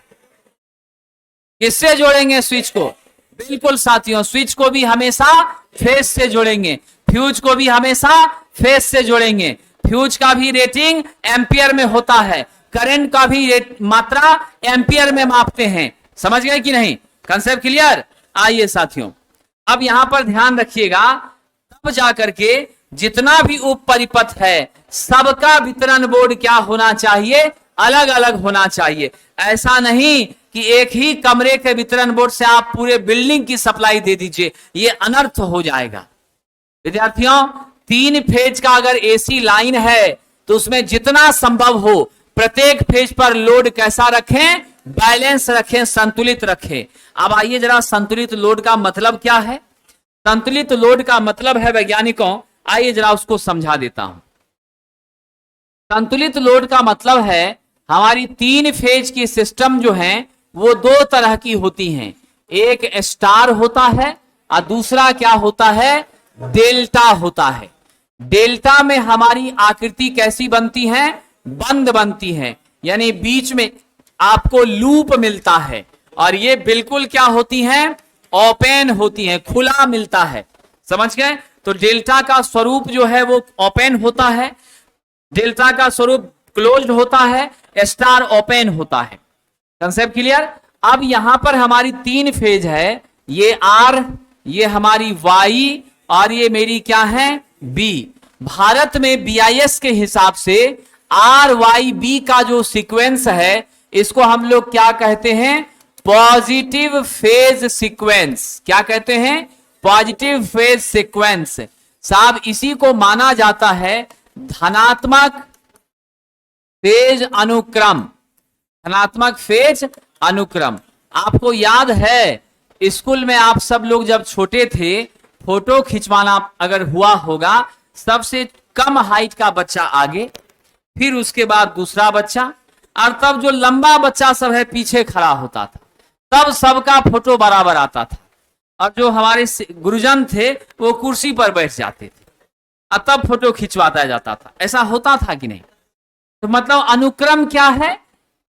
किससे जोड़ेंगे स्विच को? बिल्कुल साथियों, स्विच को भी हमेशा फेज से जोड़ेंगे। फ्यूज को भी हमेशा फेज से जोड़ेंगे। फ्यूज का भी रेटिंग एम्पियर में होता है, करंट का भी मात्रा एम्पियर में मापते हैं। समझ गए कि नहीं? Concept clear? आइए साथियों, अब यहां पर ध्यान रखिएगा, तब जाकर के जितना भी उप परिपथ है सबका वितरण बोर्ड क्या होना चाहिए? अलग अलग होना चाहिए। ऐसा नहीं कि एक ही कमरे के वितरण बोर्ड से आप पूरे बिल्डिंग की सप्लाई दे दीजिए, ये अनर्थ हो जाएगा। विद्यार्थियों, 3 फेज का अगर एसी लाइन है तो उसमें जितना संभव हो प्रत्येक फेज पर लोड कैसा रखें? बैलेंस रखें, संतुलित रखें। अब आइए जरा संतुलित लोड का मतलब क्या है? संतुलित लोड का मतलब है वैज्ञानिकों, आइए जरा उसको समझा देता हूं। संतुलित लोड का मतलब है हमारी 3 फेज की सिस्टम जो है वो 2 तरह की होती हैं। एक स्टार होता है और दूसरा क्या होता है? डेल्टा होता है। डेल्टा में हमारी आकृति कैसी बनती है? बंद बनती है, यानी बीच में आपको लूप मिलता है। और ये बिल्कुल क्या होती हैं? ओपन होती हैं, खुला मिलता है। समझ गए? तो डेल्टा का स्वरूप जो है वो ओपन होता है, डेल्टा का स्वरूप क्लोज्ड होता है, स्टार ओपन होता है। Concept clear? अब यहां पर हमारी 3 फेज है, ये आर, ये हमारी वाई और ये मेरी क्या है? बी। भारत में बीआईएस के हिसाब से आर वाई बी का जो सीक्वेंस है इसको हम लोग क्या कहते हैं? Positive phase sequence. क्या कहते हैं? Positive phase sequence. साहब इसी को माना जाता है धनात्मक फेज अनुक्रम। धनात्मक फेज अनुक्रम। आपको याद है स्कूल में आप सब लोग जब छोटे थे, फोटो खिंचवाना अगर हुआ होगा, सबसे कम हाइट का बच्चा आगे, फिर उसके बाद दूसरा बच्चा, और तब जो लंबा बच्चा सब है पीछे खड़ा होता था, तब सबका फोटो बराबर आता था। और जो हमारे गुरुजन थे वो कुर्सी पर बैठ जाते थे और तब फोटो खिंचवाता जाता था। ऐसा होता था कि नहीं? तो मतलब अनुक्रम क्या है?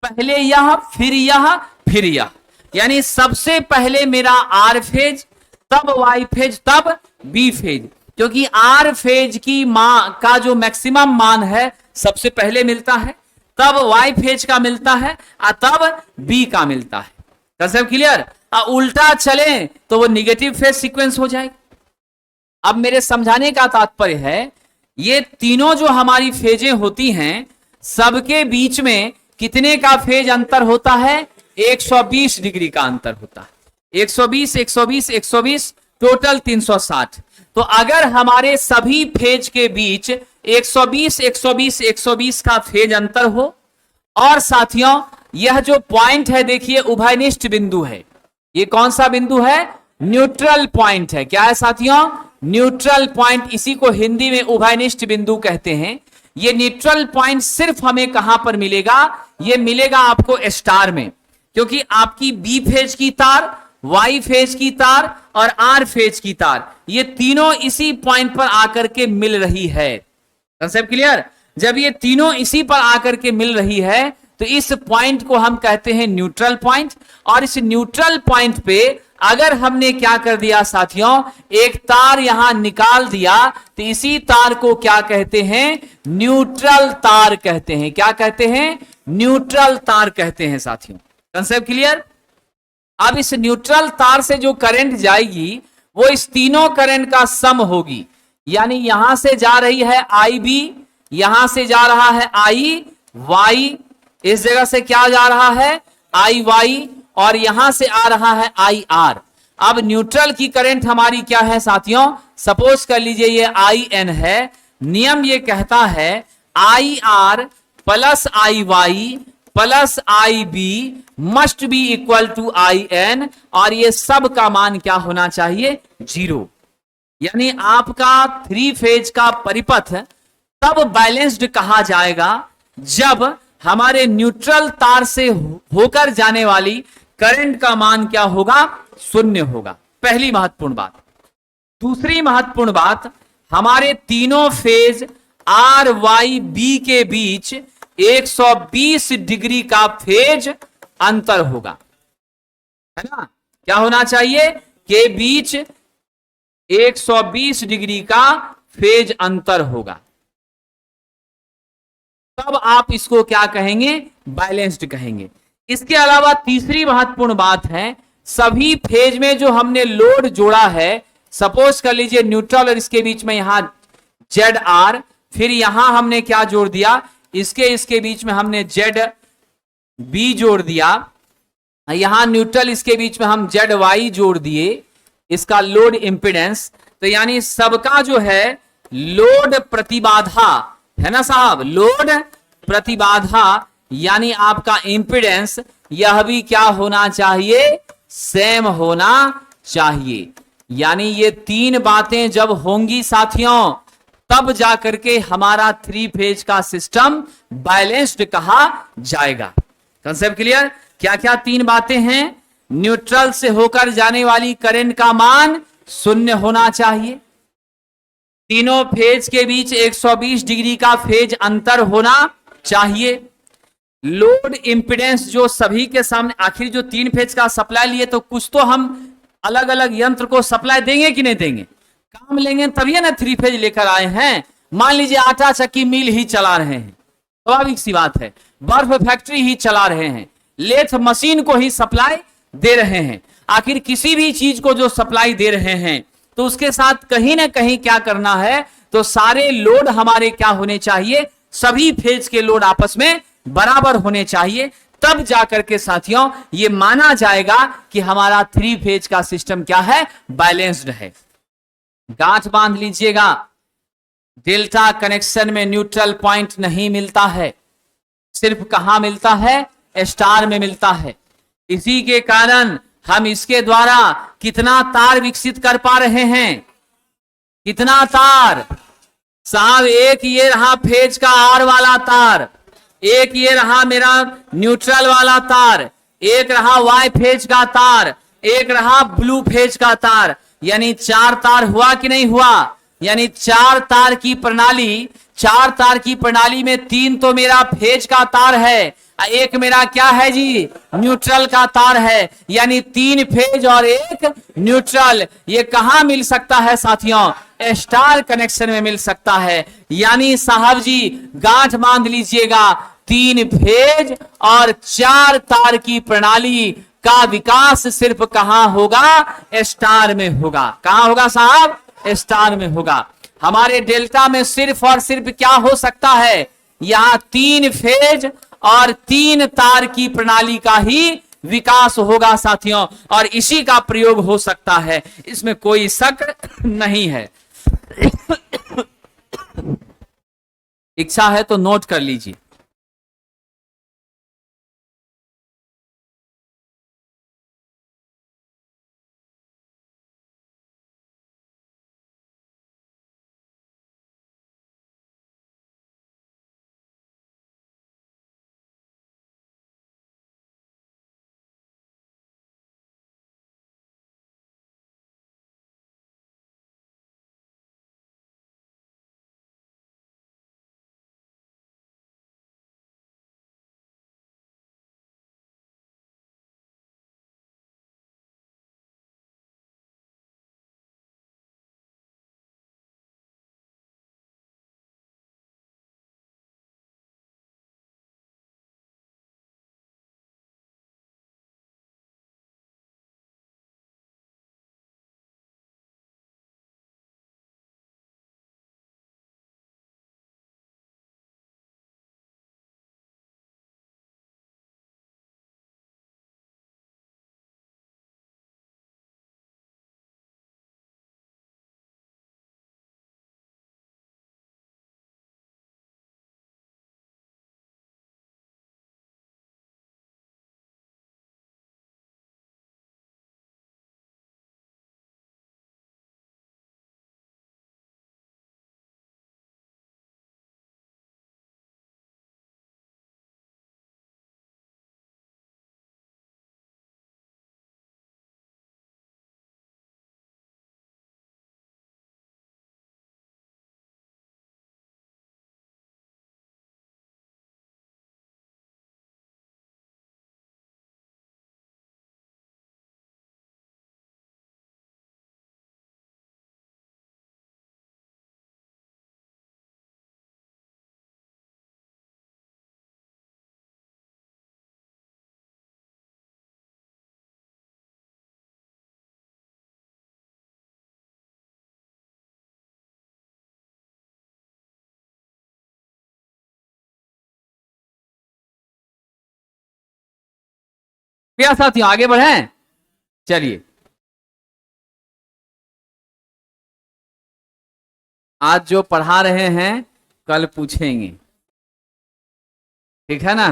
पहले यह, फिर यह, फिर यह। यानी सबसे पहले मेरा आर फेज, तब वाई फेज, तब बी फेज। क्योंकि आर फेज की का जो मैक्सिमम मान है सबसे पहले मिलता है, तब वाई फेज का मिलता है और तब बी का मिलता है। Concept clear? उल्टा चले तो वो निगेटिव फेज सीक्वेंस हो जाएगा। अब मेरे समझाने का तात्पर्य है ये तीनों जो हमारी फेजें होती हैं सबके बीच में कितने का फेज अंतर होता है? 120 डिग्री का अंतर होता है। 120, 120, 120, टोटल 360। तो अगर हमारे सभी फेज के बीच 120, 120, 120 का फेज अंतर हो, और साथियों यह जो पॉइंट है देखिए उभयनिष्ठ बिंदु है। ये कौन सा बिंदु है? न्यूट्रल पॉइंट है। क्या है साथियों? Neutral point. इसी को हिंदी में उभयनिष्ठ बिंदु कहते हैं। ये न्यूट्रल पॉइंट सिर्फ हमें कहां पर मिलेगा? ये मिलेगा आपको स्टार में, क्योंकि आपकी बी फेज की तार, वाई फेज की तार और आर फेज की तार, ये तीनों इसी पॉइंट पर आकर के मिल रही है। Concept clear? जब ये तीनों इसी पर आकर के मिल रही है तो इस पॉइंट को हम कहते हैं न्यूट्रल पॉइंट। और इस न्यूट्रल पॉइंट पे अगर हमने क्या कर दिया साथियों, एक तार यहां निकाल दिया, तो इसी तार को क्या कहते हैं? न्यूट्रल तार कहते हैं। क्या कहते हैं? न्यूट्रल तार कहते हैं साथियों। Concept clear? अब इस न्यूट्रल तार से जो करंट जाएगी वो इस तीनों करंट का सम होगी। यानी यहां से जा रही है आई बी, यहां से जा रहा है आई वाई, इस जगह से क्या जा रहा है? आई वाई, और यहां से आ रहा है आई आर। अब न्यूट्रल की करंट हमारी क्या है साथियों? सपोज कर लीजिए ये आई एन है। नियम ये कहता है I R plus I Y plus I B must be equal to I N, और ये सब का मान क्या होना चाहिए? 0। यानी आपका 3 फेज का परिपथ तब बैलेंस्ड कहा जाएगा जब हमारे न्यूट्रल तार से होकर जाने वाली करंट का मान क्या होगा, शून्य होगा। पहली महत्वपूर्ण बात। दूसरी महत्वपूर्ण बात, हमारे तीनों फेज आर वाई बी के बीच 120 डिग्री का फेज अंतर होगा, है ना। क्या होना चाहिए, के बीच 120 डिग्री का फेज अंतर होगा, तब आप इसको क्या कहेंगे, बैलेंस्ड कहेंगे। इसके अलावा तीसरी महत्वपूर्ण बात है, सभी फेज में जो हमने लोड जोड़ा है, सपोज कर लीजिए न्यूट्रल और इसके बीच में यहां जेड आर, फिर यहां हमने क्या जोड़ दिया, इसके बीच में हमने जेड बी जोड़ दिया, यहां न्यूट्रल इसके बीच में हम जेड वाई जोड़ दिए, इसका लोड इंपिडेंस। तो यानी सबका जो है लोड प्रतिबाधा, है ना साहब, लोड प्रतिबाधा यानी आपका इंपिडेंस, यह भी क्या होना चाहिए, सेम होना चाहिए। यानी ये तीन बातें जब होंगी साथियों, तब जाकर के हमारा थ्री फेज का सिस्टम बैलेंस्ड कहा जाएगा। Concept clear. क्या क्या तीन बातें हैं, न्यूट्रल से होकर जाने वाली करंट का मान शून्य होना चाहिए, तीनों फेज के बीच 120 डिग्री का फेज अंतर होना चाहिए, लोड इंपिडेंस जो सभी के सामने, आखिर जो तीन फेज का सप्लाई लिए तो कुछ तो हम अलग अलग यंत्र को सप्लाई देंगे कि नहीं देंगे, काम लेंगे तभी ना थ्री फेज लेकर आए हैं। मान लीजिए आटा चक्की मिल ही चला रहे हैं, स्वाभाविक सी बात है, बर्फ फैक्ट्री ही चला रहे हैं, लेथ मशीन को ही सप्लाई दे रहे हैं, आखिर किसी भी चीज को जो सप्लाई दे रहे हैं तो उसके साथ कहीं ना कहीं क्या करना है, तो सारे लोड हमारे क्या होने चाहिए, सभी फेज के लोड आपस में बराबर होने चाहिए, तब जाकर के साथियों ये माना जाएगा कि हमारा थ्री फेज का सिस्टम क्या है, बैलेंस्ड है। गांठ बांध लीजिएगा, डेल्टा कनेक्शन में न्यूट्रल पॉइंट नहीं मिलता है, सिर्फ कहां मिलता है, स्टार में मिलता है। इसी के कारण हम इसके द्वारा कितना तार विकसित कर पा रहे हैं, कितना तार साहब, एक ये रहा फेज का आर वाला तार, एक ये रहा मेरा न्यूट्रल वाला तार, एक रहा वाई फेज का तार, एक रहा ब्लू फेज का तार, यानी चार तार हुआ कि नहीं हुआ, यानी चार तार की प्रणाली, चार तार की प्रणाली में तीन तो मेरा फेज का तार है, एक मेरा क्या है जी, न्यूट्रल का तार है, यानी तीन फेज और एक न्यूट्रल। ये कहां मिल सकता है साथियों, स्टार कनेक्शन में मिल सकता है। यानी साहब जी गांठ बांध लीजिएगा, तीन फेज और चार तार की प्रणाली का विकास सिर्फ कहां होगा, स्टार में होगा। कहां होगा साहब, स्टार में होगा। हमारे डेल्टा में सिर्फ और सिर्फ क्या हो सकता है, यहां तीन फेज और तीन तार की प्रणाली का ही विकास होगा साथियों, और इसी का प्रयोग हो सकता है, इसमें कोई शक नहीं है। इच्छा है तो नोट कर लीजिए। क्या साथियों, आगे बढ़े? चलिए, आज जो पढ़ा रहे हैं कल पूछेंगे, ठीक है ना?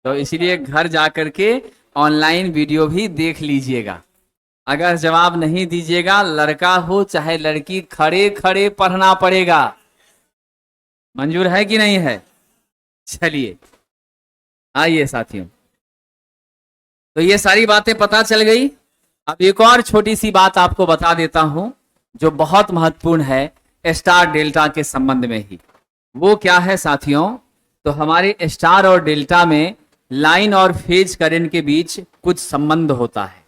तो इसीलिए घर जाकर के ऑनलाइन वीडियो भी देख लीजिएगा। अगर जवाब नहीं दीजिएगा, लड़का हो चाहे लड़की, खड़े खड़े पढ़ना पड़ेगा। मंजूर है कि नहीं है? चलिए आइए साथियों, तो ये सारी बातें पता चल गई। अब एक और छोटी सी बात आपको बता देता हूं जो बहुत महत्वपूर्ण है स्टार डेल्टा के संबंध में ही। वो क्या है साथियों? तो हमारे स्टार और डेल्टा में लाइन और फेज करंट के बीच कुछ संबंध होता है।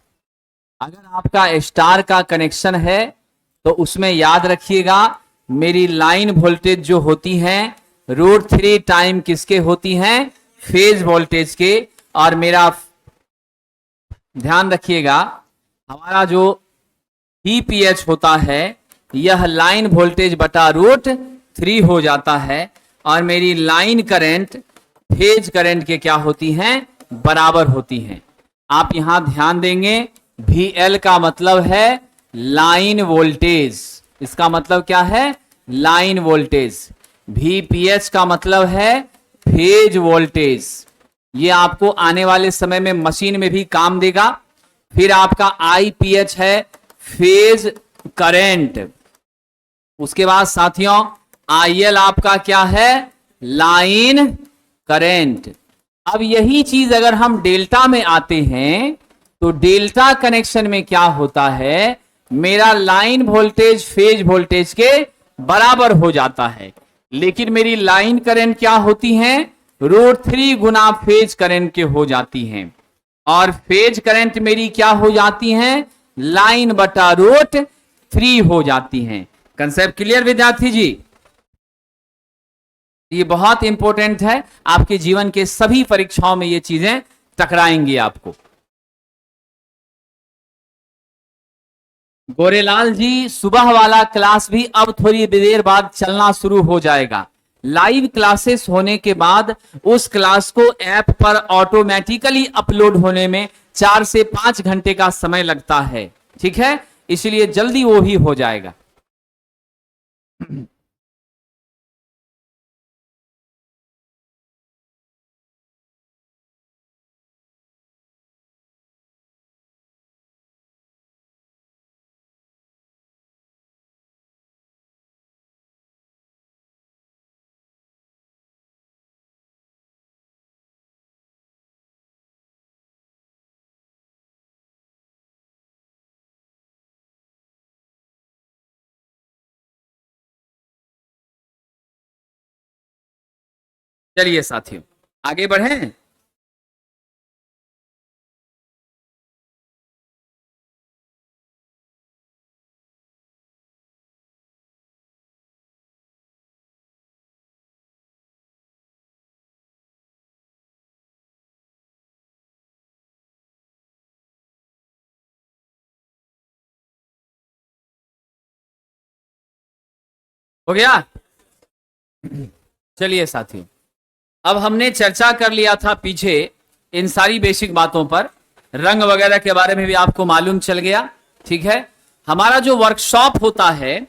अगर आपका स्टार का कनेक्शन है तो उसमें याद रखिएगा मेरी लाइन वोल्टेज जो होती है √3 टाइम किसके होती हैं? फेज वोल्टेज के। और मेरा ध्यान रखिएगा हमारा जो VPH होता है यह लाइन वोल्टेज बटा √3 हो जाता है और मेरी लाइन करंट फेज करंट के क्या होती हैं? बराबर होती हैं। आप यहां ध्यान देंगे VL का मतलब है लाइन वोल्टेज, इसका मतलब क्या है? Line voltage. VPH का मतलब है फेज वोल्टेज। ये आपको आने वाले समय में मशीन में भी काम देगा। फिर आपका IPH है फेज करंट। उसके बाद साथियों IL आपका क्या है? Line current. अब यही चीज अगर हम डेल्टा में आते हैं तो डेल्टा कनेक्शन में क्या होता है? मेरा लाइन वोल्टेज फेज वोल्टेज के बराबर हो जाता है, लेकिन मेरी लाइन करंट क्या होती हैं? √3 गुना फेज करंट के हो जाती हैं। और फेज करंट मेरी क्या हो जाती हैं? लाइन बटा √3 हो जाती हैं। कंसेप्ट क्लियर विद्यार्थी जी? ये बहुत इंपॉर्टेंट है, आपके जीवन के सभी परीक्षाओं में ये चीजें टकराएंगी आपको। गोरेलाल जी, सुबह वाला क्लास भी अब थोड़ी देर बाद चलना शुरू हो जाएगा। लाइव क्लासेस होने के बाद उस क्लास को ऐप पर ऑटोमेटिकली अपलोड होने में 4 से 5 घंटे का समय लगता है, ठीक है? इसलिए जल्दी वो भी हो जाएगा। चलिए साथियों आगे बढ़ें। हो गया? चलिए साथियों, अब हमने चर्चा कर लिया था पीछे इन सारी बेसिक बातों पर, रंग वगैरह के बारे में भी आपको मालूम चल गया, ठीक है? हमारा जो वर्कशॉप होता है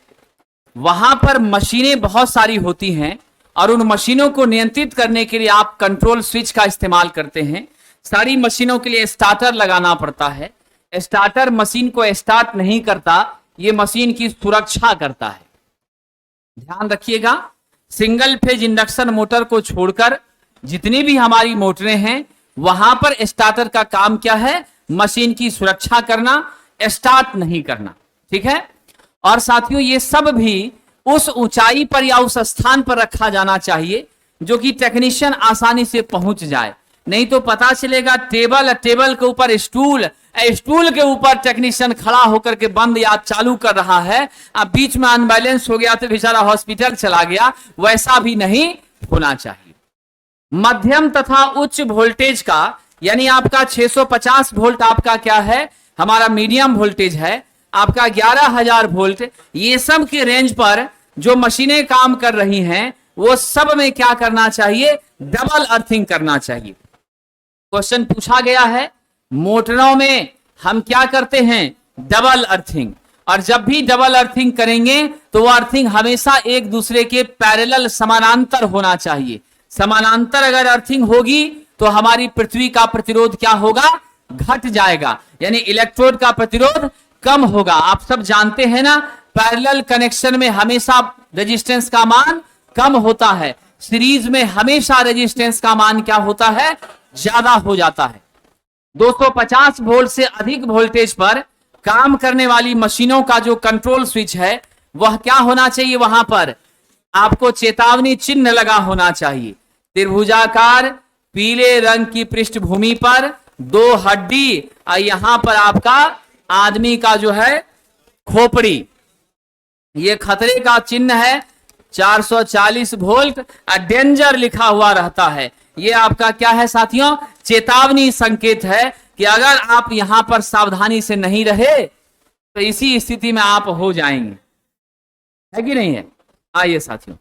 वहां पर मशीनें बहुत सारी होती हैं और उन मशीनों को नियंत्रित करने के लिए आप कंट्रोल स्विच का इस्तेमाल करते हैं। सारी मशीनों के लिए स्टार्टर लगाना पड़ता है। स्टार्टर मशीन को स्टार्ट नहीं करता, ये मशीन की सुरक्षा करता है। ध्यान रखिएगा, सिंगल फेज इंडक्शन मोटर को छोड़कर जितनी भी हमारी मोटरें हैं वहां पर स्टार्टर का काम क्या है? मशीन की सुरक्षा करना, स्टार्ट नहीं करना, ठीक है? और साथियों ये सब भी उस ऊंचाई पर या उस स्थान पर रखा जाना चाहिए जो कि टेक्नीशियन आसानी से पहुंच जाए। नहीं तो पता चलेगा टेबल के ऊपर स्टूल के ऊपर टेक्नीशियन खड़ा होकर के बंद या चालू कर रहा है, अब बीच में अनबैलेंस हो गया तो बेचारा हॉस्पिटल चला गया। वैसा भी नहीं होना चाहिए। मध्यम तथा उच्च वोल्टेज का, यानी आपका 650 वोल्ट आपका क्या है? हमारा मीडियम वोल्टेज है। आपका 11,000 वोल्ट, ये सब के रेंज पर जो मशीनें काम कर रही हैं वो सब में क्या करना चाहिए? डबल अर्थिंग करना चाहिए। क्वेश्चन पूछा गया है मोटरों में हम क्या करते हैं, डबल अर्थिंग। और जब भी डबल अर्थिंग करेंगे तो वो अर्थिंग हमेशा एक दूसरे के पैरेलल समानांतर होना चाहिए। समानांतर अगर अर्थिंग होगी तो हमारी पृथ्वी का प्रतिरोध क्या होगा, घट जाएगा, यानी इलेक्ट्रोड का प्रतिरोध कम होगा। आप सब जानते हैं ना, पैरेलल कनेक्शन में हमेशा रेजिस्टेंस का मान कम होता है, सीरीज में हमेशा रेजिस्टेंस का मान क्या होता है, ज्यादा हो जाता है। 250 वोल्ट से अधिक वोल्टेज पर काम करने वाली मशीनों का जो कंट्रोल स्विच है वह क्या होना चाहिए, वहां पर आपको चेतावनी चिन्ह लगा होना चाहिए। त्रिभुजाकार पीले रंग की पृष्ठभूमि पर 2 हड्डी और यहां पर आपका आदमी का जो है खोपड़ी, ये खतरे का चिन्ह है। 440 वोल्ट और डेंजर लिखा हुआ रहता है। ये आपका क्या है साथियों, चेतावनी संकेत है कि अगर आप यहां पर सावधानी से नहीं रहे तो इसी स्थिति में आप हो जाएंगे, है कि नहीं है। आइए साथियों,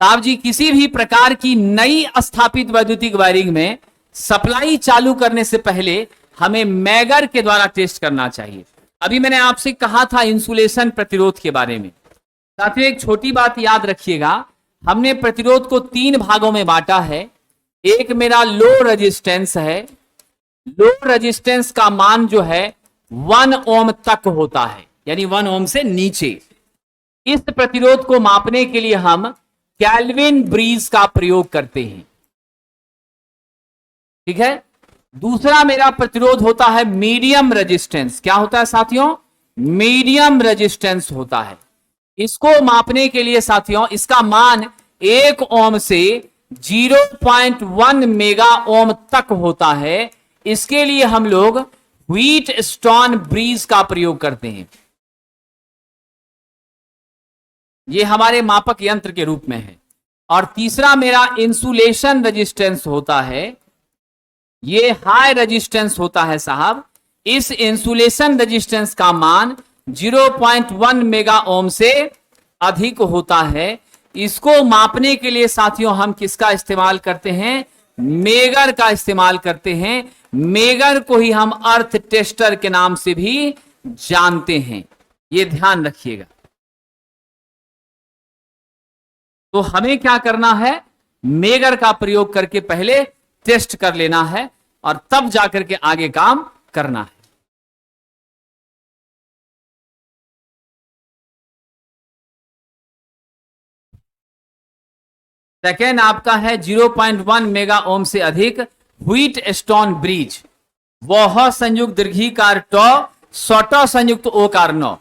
साहब जी किसी भी प्रकार की नई स्थापित वैद्युतिक वायरिंग में सप्लाई चालू करने से पहले हमें मैगर के द्वारा टेस्ट करना चाहिए। अभी मैंने आपसे कहा था इंसुलेशन प्रतिरोध के बारे में। साथियों एक छोटी बात याद रखिएगा, हमने प्रतिरोध को 3 भागों में बांटा है। एक मेरा लो रेजिस्टेंस है, लो रेजिस्टेंस का मान जो है 1 ओम तक होता है, यानी 1 ओम से नीचे। इस प्रतिरोध को मापने के लिए हम केल्विन ब्रीज का प्रयोग करते हैं, ठीक है। दूसरा मेरा प्रतिरोध होता है मीडियम रेजिस्टेंस। क्या होता है साथियों, मीडियम रेजिस्टेंस होता है। इसको मापने के लिए साथियों इसका मान 1 ओम से 0.1 मेगा ओम तक होता है। इसके लिए हम लोग व्हीटस्टोन ब्रीज का प्रयोग करते हैं। ये हमारे मापक यंत्र के रूप में है। और तीसरा मेरा इंसुलेशन रेजिस्टेंस होता है, ये हाई रेजिस्टेंस होता है साहब। इस इंसुलेशन रेजिस्टेंस का मान 0.1 मेगा ओम से अधिक होता है। इसको मापने के लिए साथियों हम किसका इस्तेमाल करते हैं, मेगर का इस्तेमाल करते हैं। मेगर को ही हम अर्थ टेस्टर के नाम से भी जानते हैं, ये ध्यान रखिएगा। तो हमें क्या करना है, मेगर का प्रयोग करके पहले टेस्ट कर लेना है और तब जाकर के आगे काम करना है। सेकेंड आपका है 0.1 मेगा ओम से अधिक व्हीटस्टोन ब्रिज, वह संयुक्त दीर्घिकार टॉ सॉटो संयुक्त ओकार नौ।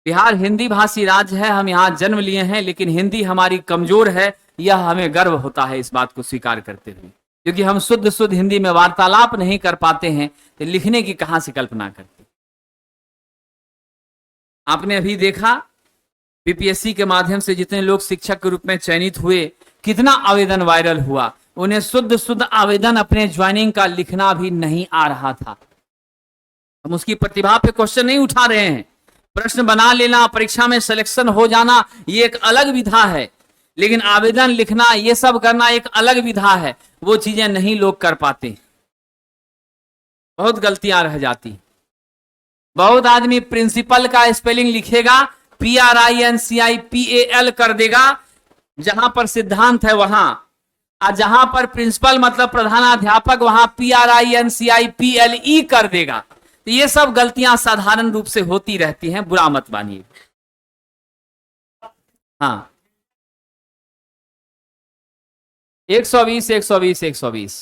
बिहार हिंदी भाषी राज्य है, हम यहां जन्म लिए हैं, लेकिन हिंदी हमारी कमजोर है, यह हमें गर्व होता है इस बात को स्वीकार करते हुए। क्योंकि हम शुद्ध हिंदी में वार्तालाप नहीं कर पाते हैं तो लिखने की कहां से कल्पना करते। आपने अभी देखा बीपीएससी के माध्यम से जितने लोग शिक्षक के रूप में चयनित हुए, कितना आवेदन वायरल हुआ। उन्हें शुद्ध आवेदन अपने ज्वाइनिंग का लिखना भी नहीं आ रहा था। हम उसकी प्रतिभा पे क्वेश्चन नहीं उठा रहे हैं। प्रश्न बना लेना, परीक्षा में सिलेक्शन हो जाना, ये एक अलग विधा है, लेकिन आवेदन लिखना, ये सब करना एक अलग विधा है। वो चीजें नहीं लोग कर पाते, बहुत गलतियां रह जाती। बहुत आदमी प्रिंसिपल का स्पेलिंग लिखेगा PRINCIPAL कर देगा, जहां पर सिद्धांत है वहां, और जहां पर प्रिंसिपल मतलब प्रधानाध्यापक वहां PRINCIPLE कर देगा। तो ये सब गलतियां साधारण रूप से होती रहती हैं, बुरा मत मानिए। हाँ 120 120 120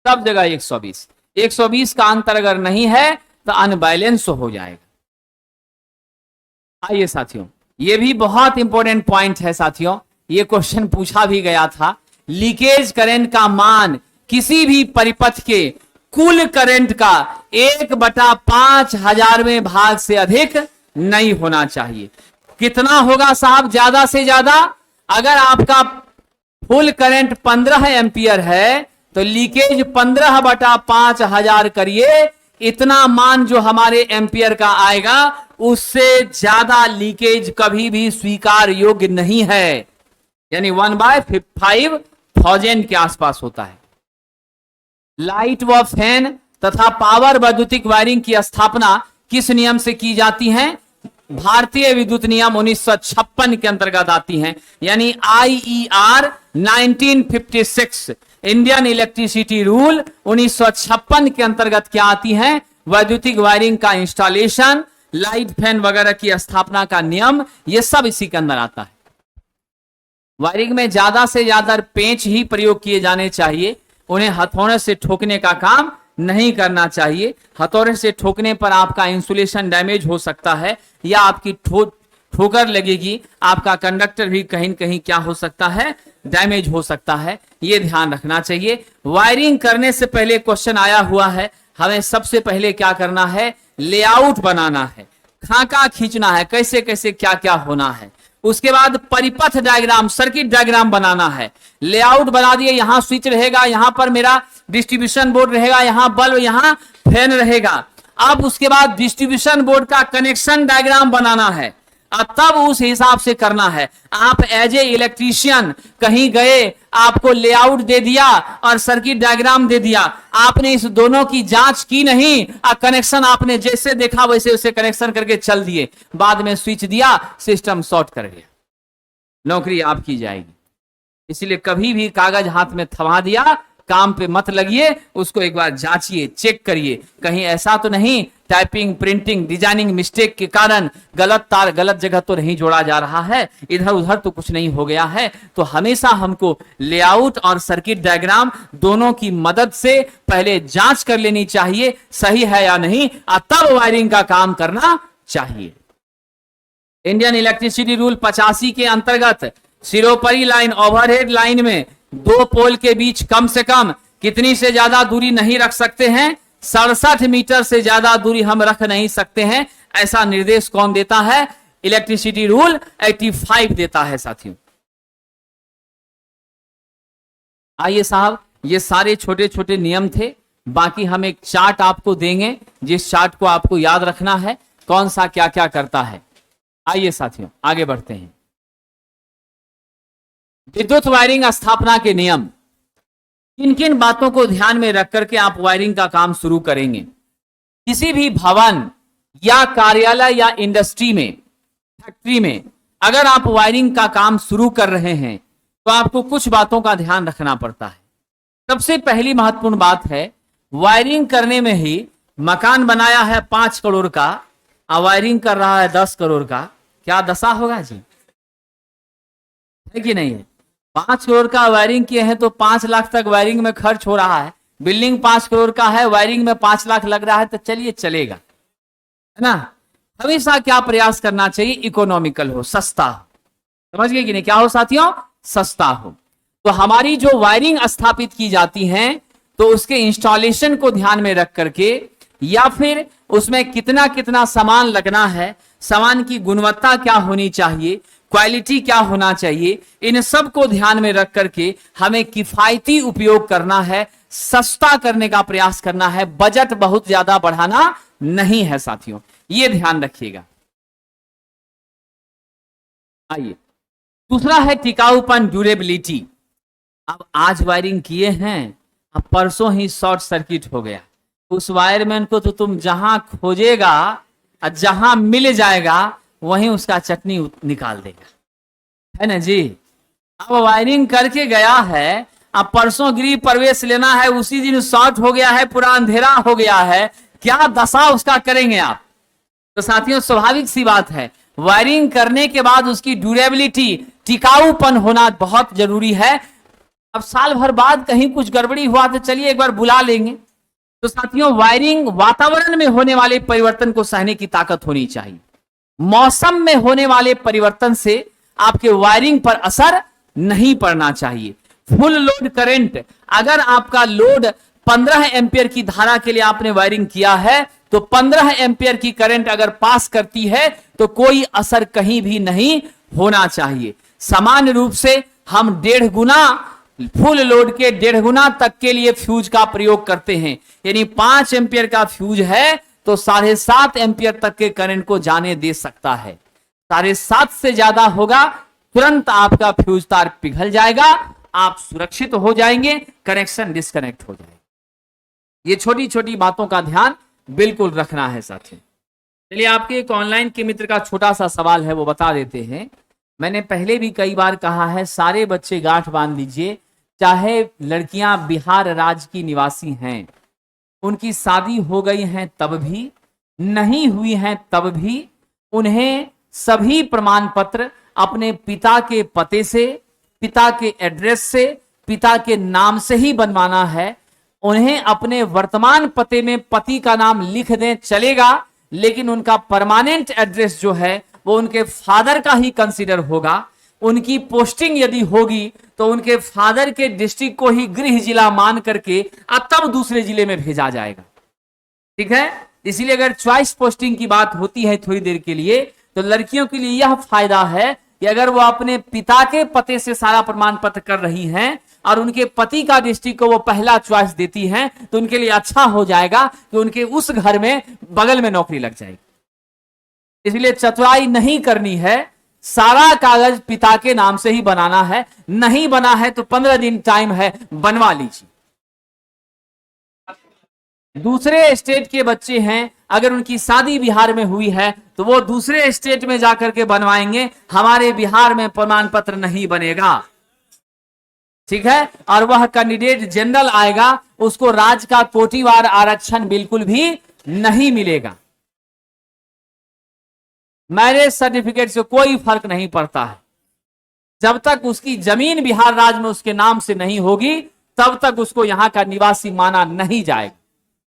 सब जगह 120 120 का अंतर अगर नहीं है तो अनबैलेंस हो जाएगा। आइए साथियों, ये भी बहुत इंपॉर्टेंट पॉइंट है साथियों, ये क्वेश्चन पूछा भी गया था। लीकेज करंट का मान किसी भी परिपथ के कुल करंट का 1/5000वें भाग से अधिक नहीं होना चाहिए। कितना होगा साहब ज्यादा से ज्यादा? अगर आपका फुल करंट 15 एम्पियर है तो लीकेज 15/5000 करिए, इतना मान जो हमारे एम्पियर का आएगा, उससे ज्यादा लीकेज कभी भी स्वीकार योग्य नहीं है। यानी 1/5000 के आसपास होता है। लाइट व फैन तथा पावर वैद्युतिक वायरिंग की स्थापना किस नियम से की जाती है? भारतीय विद्युत नियम 1956 के अंतर्गत आती हैं। यानी IER 1956, इंडियन इलेक्ट्रिसिटी रूल 1956 के अंतर्गत क्या आती है? वैद्युतिक वायरिंग का इंस्टॉलेशन, लाइट फैन वगैरह की स्थापना का नियम, यह सब इसी के अंदर आता है। वायरिंग में ज्यादा से ज्यादा पेंच ही प्रयोग किए जाने चाहिए। उन्हें हथौड़े से ठोकने का काम नहीं करना चाहिए। हथौड़े से ठोकने पर आपका इंसुलेशन डैमेज हो सकता है, या आपकी ठोकर लगेगी, आपका कंडक्टर भी कहीं कहीं क्या हो सकता है? डैमेज हो सकता है। यह ध्यान रखना चाहिए। वायरिंग करने से पहले क्वेश्चन आया हुआ है, हमें सबसे पहले क्या करना है? लेआउट बनाना है, खाका खींचना है, कैसे कैसे क्या क्या होना है। उसके बाद परिपथ डायग्राम, सर्किट डायग्राम बनाना है। लेआउट बना दिए, यहां स्विच रहेगा, यहां पर मेरा डिस्ट्रीब्यूशन बोर्ड रहेगा, यहां बल्ब, यहां फैन रहेगा। अब उसके बाद डिस्ट्रीब्यूशन बोर्ड का कनेक्शन डायग्राम बनाना है, तब उस हिसाब से करना है। आप एज ए इलेक्ट्रीशियन कहीं गए, आपको लेआउट दे दिया और सर्किट डायग्राम दे दिया, आपने इस दोनों की जांच की नहीं, कनेक्शन आपने जैसे देखा वैसे वैसे कनेक्शन करके चल दिए, बाद में स्विच दिया, सिस्टम शॉर्ट कर गया, नौकरी आपकी जाएगी। इसलिए कभी भी कागज हाथ में थमा दिया, काम पे मत लगिए, उसको एक बार जांचिए, चेक करिए, कहीं ऐसा तो नहीं टाइपिंग, प्रिंटिंग, डिजाइनिंग मिस्टेक के कारण गलत तार गलत जगह तो नहीं जोड़ा जा रहा है, इधर उधर तो कुछ नहीं हो गया है। तो हमेशा हमको लेआउट और सर्किट डायग्राम दोनों की मदद से पहले जांच कर लेनी चाहिए, सही है या नहीं, तब वायरिंग का काम करना चाहिए। इंडियन इलेक्ट्रिसिटी रूल 85 के अंतर्गत सिरोपरी लाइन, ओवरहेड लाइन में दो पोल के बीच कम से कम कितनी से ज्यादा दूरी नहीं रख सकते हैं? 67 मीटर से ज्यादा दूरी हम रख नहीं सकते हैं। ऐसा निर्देश कौन देता है? इलेक्ट्रिसिटी रूल 85 देता है साथियों। आइए साहब, ये सारे छोटे छोटे नियम थे, बाकी हम एक चार्ट आपको देंगे, जिस चार्ट को आपको याद रखना है कौन सा क्या क्या करता है। आइए साथियों आगे बढ़ते हैं। विद्युत वायरिंग स्थापना के नियम, किन किन बातों को ध्यान में रख करके आप वायरिंग का काम शुरू करेंगे? किसी भी भवन या कार्यालय या इंडस्ट्री में, फैक्ट्री में अगर आप वायरिंग का काम शुरू कर रहे हैं तो आपको कुछ बातों का ध्यान रखना पड़ता है। सबसे पहली महत्वपूर्ण बात है, वायरिंग करने में ही मकान बनाया है 5 करोड़ का, वायरिंग कर रहा है 10 करोड़ का, क्या दशा होगा जी? है कि नहीं है? 5 करोड़ का वायरिंग किए हैं तो 5 लाख तक वायरिंग में खर्च हो रहा है। बिल्डिंग 5 करोड़ का है, वायरिंग में 5 लाख लग रहा है, तो चलिए चलेगा, है ना। हमेशा क्या प्रयास करना चाहिए? इकोनॉमिकल हो, सस्ता हो। समझ गए कि नहीं? क्या हो साथियों? सस्ता हो। तो हमारी जो वायरिंग स्थापित की जाती है तो उसके इंस्टॉलेशन को ध्यान में रख करके, या फिर उसमें कितना कितना सामान लगना है, सामान की गुणवत्ता क्या होनी चाहिए, क्वालिटी क्या होना चाहिए, इन सब को ध्यान में रख करके हमें किफायती उपयोग करना है, सस्ता करने का प्रयास करना है, बजट बहुत ज्यादा बढ़ाना नहीं है साथियों, ये ध्यान रखिएगा। आइए, दूसरा है टिकाऊपन, ड्यूरेबिलिटी। अब आज वायरिंग किए हैं, अब परसों ही शॉर्ट सर्किट हो गया, उस वायरमैन को तो तुम जहां खोजेगा और जहां मिल जाएगा वहीं उसका चटनी निकाल देगा, है ना जी। अब वायरिंग करके गया है, अब परसों गृह प्रवेश लेना है, उसी दिन शॉर्ट हो गया है, पूरा अंधेरा हो गया है, क्या दशा उसका करेंगे आप? तो साथियों स्वाभाविक सी बात है, वायरिंग करने के बाद उसकी ड्यूरेबिलिटी, टिकाऊपन होना बहुत जरूरी है। अब साल भर बाद कहीं कुछ गड़बड़ी हुआ तो चलिए एक बार बुला लेंगे। तो साथियों वायरिंग, वातावरण में होने वाले परिवर्तन को सहने की ताकत होनी चाहिए। मौसम में होने वाले परिवर्तन से आपके वायरिंग पर असर नहीं पड़ना चाहिए। फुल लोड करंट, अगर आपका लोड 15 एम्पियर की धारा के लिए आपने वायरिंग किया है तो 15 एम्पियर की करंट अगर पास करती है तो कोई असर कहीं भी नहीं होना चाहिए। सामान्य रूप से हम 1.5 गुना फुल लोड के 1.5 गुना तक के लिए फ्यूज का प्रयोग करते हैं। यानी 5 एम्पियर का फ्यूज है तो 7.5 एम्पियर तक के करंट को जाने दे सकता है। 7.5 से ज्यादा होगा तुरंत आपका फ्यूज तार पिघल जाएगा, आप सुरक्षित हो जाएंगे, कनेक्शन डिस्कनेक्ट हो जाएगा। ये छोटी छोटी बातों का ध्यान बिल्कुल रखना है साथियों। चलिए आपके एक ऑनलाइन के मित्र का छोटा सा सवाल है वो बता देते हैं। मैंने पहले भी कई बार कहा है, सारे बच्चे गांठ बांध लीजिए, चाहे लड़कियां बिहार राज्य की निवासी हैं, उनकी शादी हो गई है तब भी, नहीं हुई है तब भी, उन्हें सभी प्रमाण पत्र अपने पिता के पते से, पिता के एड्रेस से, पिता के नाम से ही बनवाना है। उन्हें अपने वर्तमान पते में पति का नाम लिख दें चलेगा, लेकिन उनका परमानेंट एड्रेस जो है वो उनके फादर का ही कंसीडर होगा। उनकी पोस्टिंग यदि होगी तो उनके फादर के डिस्ट्रिक्ट को ही गृह जिला मान करके अब तब दूसरे जिले में भेजा जाएगा। ठीक है, इसीलिए अगर चॉइस पोस्टिंग की बात होती है थोड़ी देर के लिए, तो लड़कियों के लिए यह फायदा है कि अगर वो अपने पिता के पते से सारा प्रमाण पत्र कर रही हैं और उनके पति का डिस्ट्रिक्ट को वो पहला चॉइस देती हैं, तो उनके लिए अच्छा हो जाएगा कि उनके उस घर में बगल में नौकरी लग जाएगी। इसलिए चतुराई नहीं करनी है, सारा कागज पिता के नाम से ही बनाना है। नहीं बना है तो 15 दिन टाइम है, बनवा लीजिए। दूसरे स्टेट के बच्चे हैं, अगर उनकी शादी बिहार में हुई है तो वो दूसरे स्टेट में जाकर के बनवाएंगे, हमारे बिहार में प्रमाण पत्र नहीं बनेगा। ठीक है, और वह कैंडिडेट जनरल आएगा, उसको राज्य का कोटिवार आरक्षण बिल्कुल भी नहीं मिलेगा। मैरिज सर्टिफिकेट से कोई फर्क नहीं पड़ता है। जब तक उसकी जमीन बिहार राज्य में उसके नाम से नहीं होगी तब तक उसको यहां का निवासी माना नहीं जाएगा।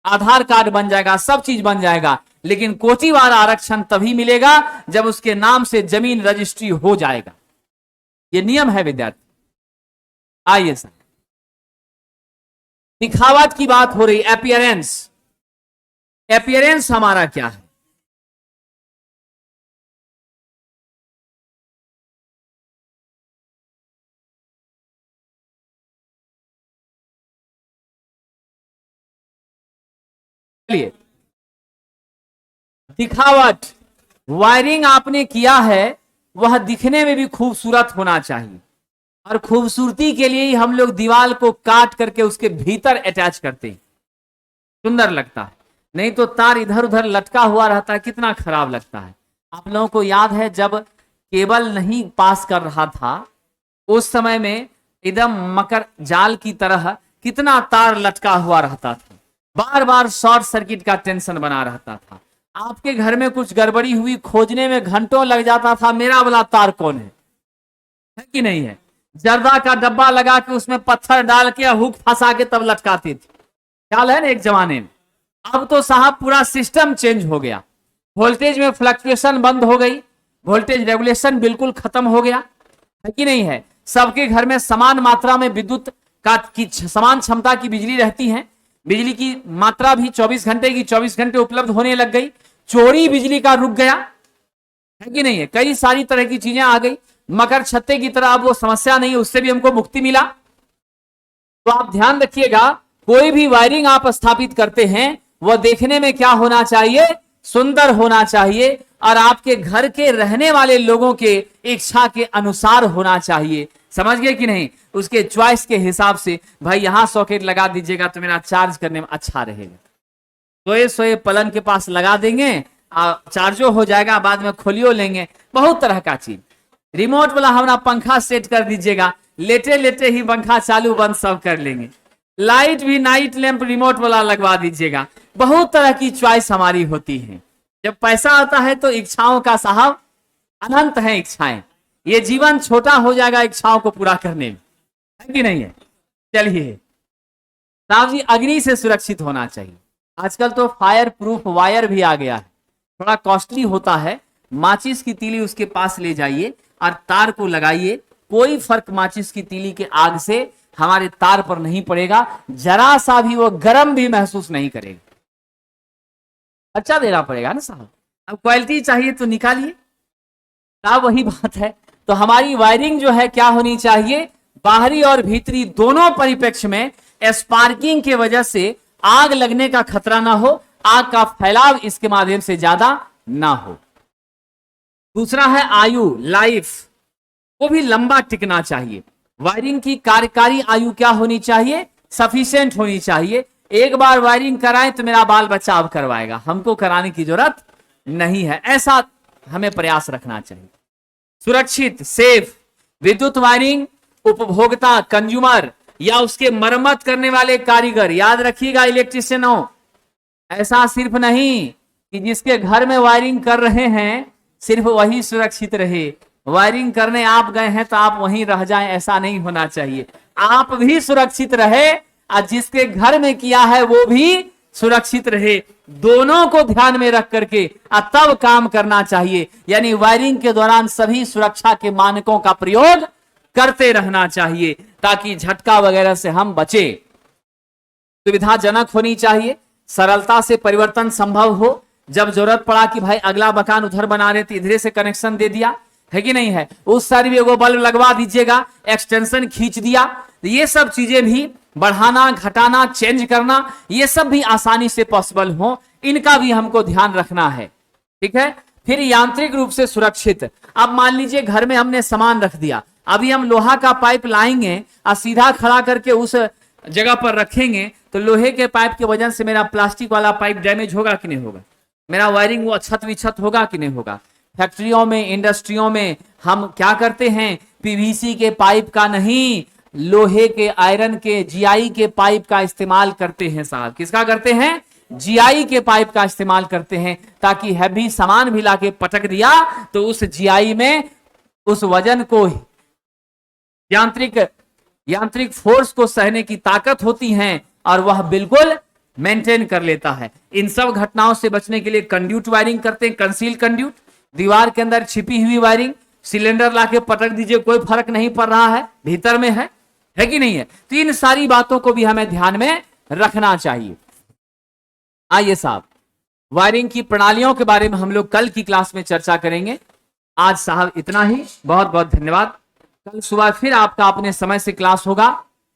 आधार कार्ड बन जाएगा, सब चीज बन जाएगा, लेकिन कोटिवार आरक्षण तभी मिलेगा जब उसके नाम से जमीन रजिस्ट्री हो जाएगा। यह नियम है विद्यार्थी। आइए सर, दिखावट की बात हो रही, अपीयरेंस। अपीयरेंस हमारा क्या है? चलिए, दिखावट, वायरिंग आपने किया है वह दिखने में भी खूबसूरत होना चाहिए, और खूबसूरती के लिए ही हम लोग दीवार को काट करके उसके भीतर अटैच करते हैं, सुंदर लगता है। नहीं तो तार इधर उधर लटका हुआ रहता है, कितना खराब लगता है। आप लोगों को याद है जब केबल नहीं पास कर रहा था उस समय में एकदम मकर जाल की तरह कितना तार लटका हुआ रहता था, बार बार शॉर्ट सर्किट का टेंशन बना रहता था। आपके घर में कुछ गड़बड़ी हुई, खोजने में घंटों लग जाता था, मेरा वाला तार कौन है कि नहीं है। जर्दा का डब्बा लगा के उसमें पत्थर डाल के हुक फंसा के तब लटकाते थे, ख्याल है ना एक जमाने में। अब तो साहब पूरा सिस्टम चेंज हो गया, वोल्टेज में फ्लक्चुएशन बंद हो गई, वोल्टेज रेगुलेशन बिल्कुल खत्म हो गया है कि नहीं है। सबके घर में समान मात्रा में विद्युत का की समान क्षमता की बिजली रहती है, बिजली की मात्रा भी 24 घंटे की 24 घंटे उपलब्ध होने लग गई। चोरी बिजली का रुक गया है कि नहीं है। कई सारी तरह की चीजें आ गई, मकर छत्ते की तरह अब वो समस्या नहीं, उससे भी हमको मुक्ति मिला। तो आप ध्यान रखिएगा, कोई भी वायरिंग आप स्थापित करते हैं वह देखने में क्या होना चाहिए, सुंदर होना चाहिए, और आपके घर के रहने वाले लोगों के इच्छा के अनुसार होना चाहिए। समझ गए कि नहीं। उसके चॉइस के हिसाब से, भाई यहां सॉकेट लगा दीजिएगा तो मेरा चार्ज करने में अच्छा रहेगा, सोए सोए पलंग के पास लगा देंगे, चार्जो हो जाएगा, बाद में खोलियो लेंगे। बहुत तरह का चीज, रिमोट वाला हमारा पंखा सेट कर दीजिएगा, लेटे लेटे ही पंखा चालू बंद सब कर लेंगे। लाइट भी नाइट लैंप रिमोट वाला लगवा दीजिएगा। बहुत तरह की चॉइस हमारी होती है। जब पैसा आता है तो इच्छाओं का साहब अनंत है इच्छाएं, ये जीवन छोटा हो जाएगा इच्छाओं को पूरा करने में, है कि नहीं है। चलिए साहब जी, अग्नि से सुरक्षित होना चाहिए। आजकल तो फायर प्रूफ वायर भी आ गया है, थोड़ा कॉस्टली होता है। माचिस की तीली उसके पास ले जाइए और तार को लगाइए, कोई फर्क माचिस की तीली के आग से हमारे तार पर नहीं पड़ेगा, जरा सा भी वो गर्म भी महसूस नहीं करेगा। अच्छा देना पड़ेगा ना साहब, अब क्वालिटी चाहिए तो निकालिए साहब, वही बात है। तो हमारी वायरिंग जो है क्या होनी चाहिए, बाहरी और भीतरी दोनों परिप्रेक्ष्य में स्पार्किंग के वजह से आग लगने का खतरा ना हो, आग का फैलाव इसके माध्यम से ज्यादा ना हो। दूसरा है आयु, लाइफ, वो भी लंबा टिकना चाहिए। वायरिंग की कार्यकारी आयु क्या होनी चाहिए? सफिशिएंट होनी चाहिए। एक बार वायरिंग कराएं तो मेरा बाल बच्चा अब करवाएगा, हमको कराने की जरूरत नहीं है, ऐसा हमें प्रयास रखना चाहिए। सुरक्षित, सेफ विद्युत वायरिंग उपभोक्ता, कंज्यूमर या उसके मरम्मत करने वाले कारीगर, याद रखिएगा इलेक्ट्रिशियन हो, ऐसा सिर्फ नहीं कि जिसके घर में वायरिंग कर रहे हैं सिर्फ वही सुरक्षित रहे, वायरिंग करने आप गए हैं तो आप वहीं रह जाएं, ऐसा नहीं होना चाहिए। आप भी सुरक्षित रहे और जिसके घर में किया है वो भी सुरक्षित रहे, दोनों को ध्यान में रख करके तब काम करना चाहिए। यानी वायरिंग के दौरान सभी सुरक्षा के मानकों का प्रयोग करते रहना चाहिए ताकि झटका वगैरह से हम बचे। सुविधाजनक होनी चाहिए, सरलता से परिवर्तन संभव हो। जब जरूरत पड़ा कि भाई अगला मकान उधर बना रहे थे, इधर से कनेक्शन दे दिया, है कि नहीं है, उस साइड भी एगो बल्ब लगवा दीजिएगा, एक्सटेंशन खींच दिया, ये सब चीजें भी बढ़ाना, घटाना, चेंज करना, ये सब भी आसानी से पॉसिबल हो, इनका भी हमको ध्यान रखना है। ठीक है। फिर यांत्रिक रूप से सुरक्षित। अब मान लीजिए घर में हमने सामान रख दिया, अभी हम लोहा का पाइप लाएंगे और सीधा खड़ा करके उस जगह पर रखेंगे तो लोहे के पाइप के वजन से मेरा प्लास्टिक वाला पाइप डैमेज होगा कि नहीं होगा? मेरा वायरिंग वो छत विछत होगा कि नहीं होगा? फैक्ट्रियों में, इंडस्ट्रियों में हम क्या करते हैं? पीवीसी के पाइप का नहीं, लोहे के, आयरन के, जीआई के पाइप का इस्तेमाल करते हैं साहब। किसका करते हैं? जीआई के पाइप का इस्तेमाल करते हैं, ताकि हैवी सामान भी लाके पटक दिया तो उस जीआई में उस वजन को, यांत्रिक फोर्स को सहने की ताकत होती है और वह बिल्कुल मेंटेन कर लेता है। इन सब घटनाओं से बचने के लिए कंड्यूट वायरिंग करते हैं, कंसील कंड्यूट, दीवार के अंदर छिपी हुई वायरिंग, सिलेंडर लाके पटक दीजिए, कोई फर्क नहीं पड़ रहा है, भीतर में है कि नहीं है? तो इन सारी बातों को भी हमें ध्यान में रखना चाहिए। आइए साहब, वायरिंग की प्रणालियों के बारे में हम लोग कल की क्लास में चर्चा करेंगे। आज साहब इतना ही, बहुत बहुत धन्यवाद। कल सुबह फिर आपका अपने समय से क्लास होगा।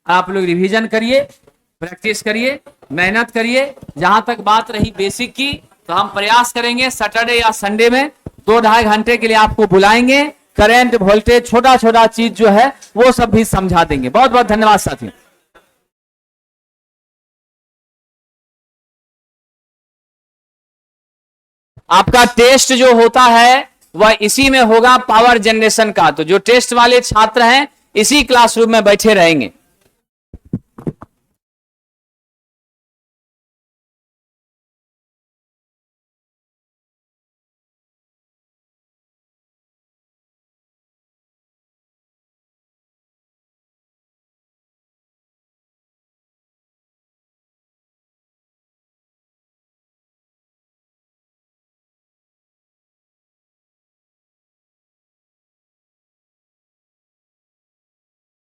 आप लोग रिवीजन करिए, प्रैक्टिस करिए, मेहनत करिए। जहां तक बात रही बेसिक की, तो हम प्रयास करेंगे सैटरडे या संडे में 2-2.5 घंटे के लिए आपको बुलाएंगे, करंट, वोल्टेज, छोटा छोटा चीज जो है वो सब भी समझा देंगे। बहुत बहुत धन्यवाद साथियों। आपका टेस्ट जो होता है वह इसी में होगा, पावर जनरेशन का। तो जो टेस्ट वाले छात्र हैं इसी क्लासरूम में बैठे रहेंगे।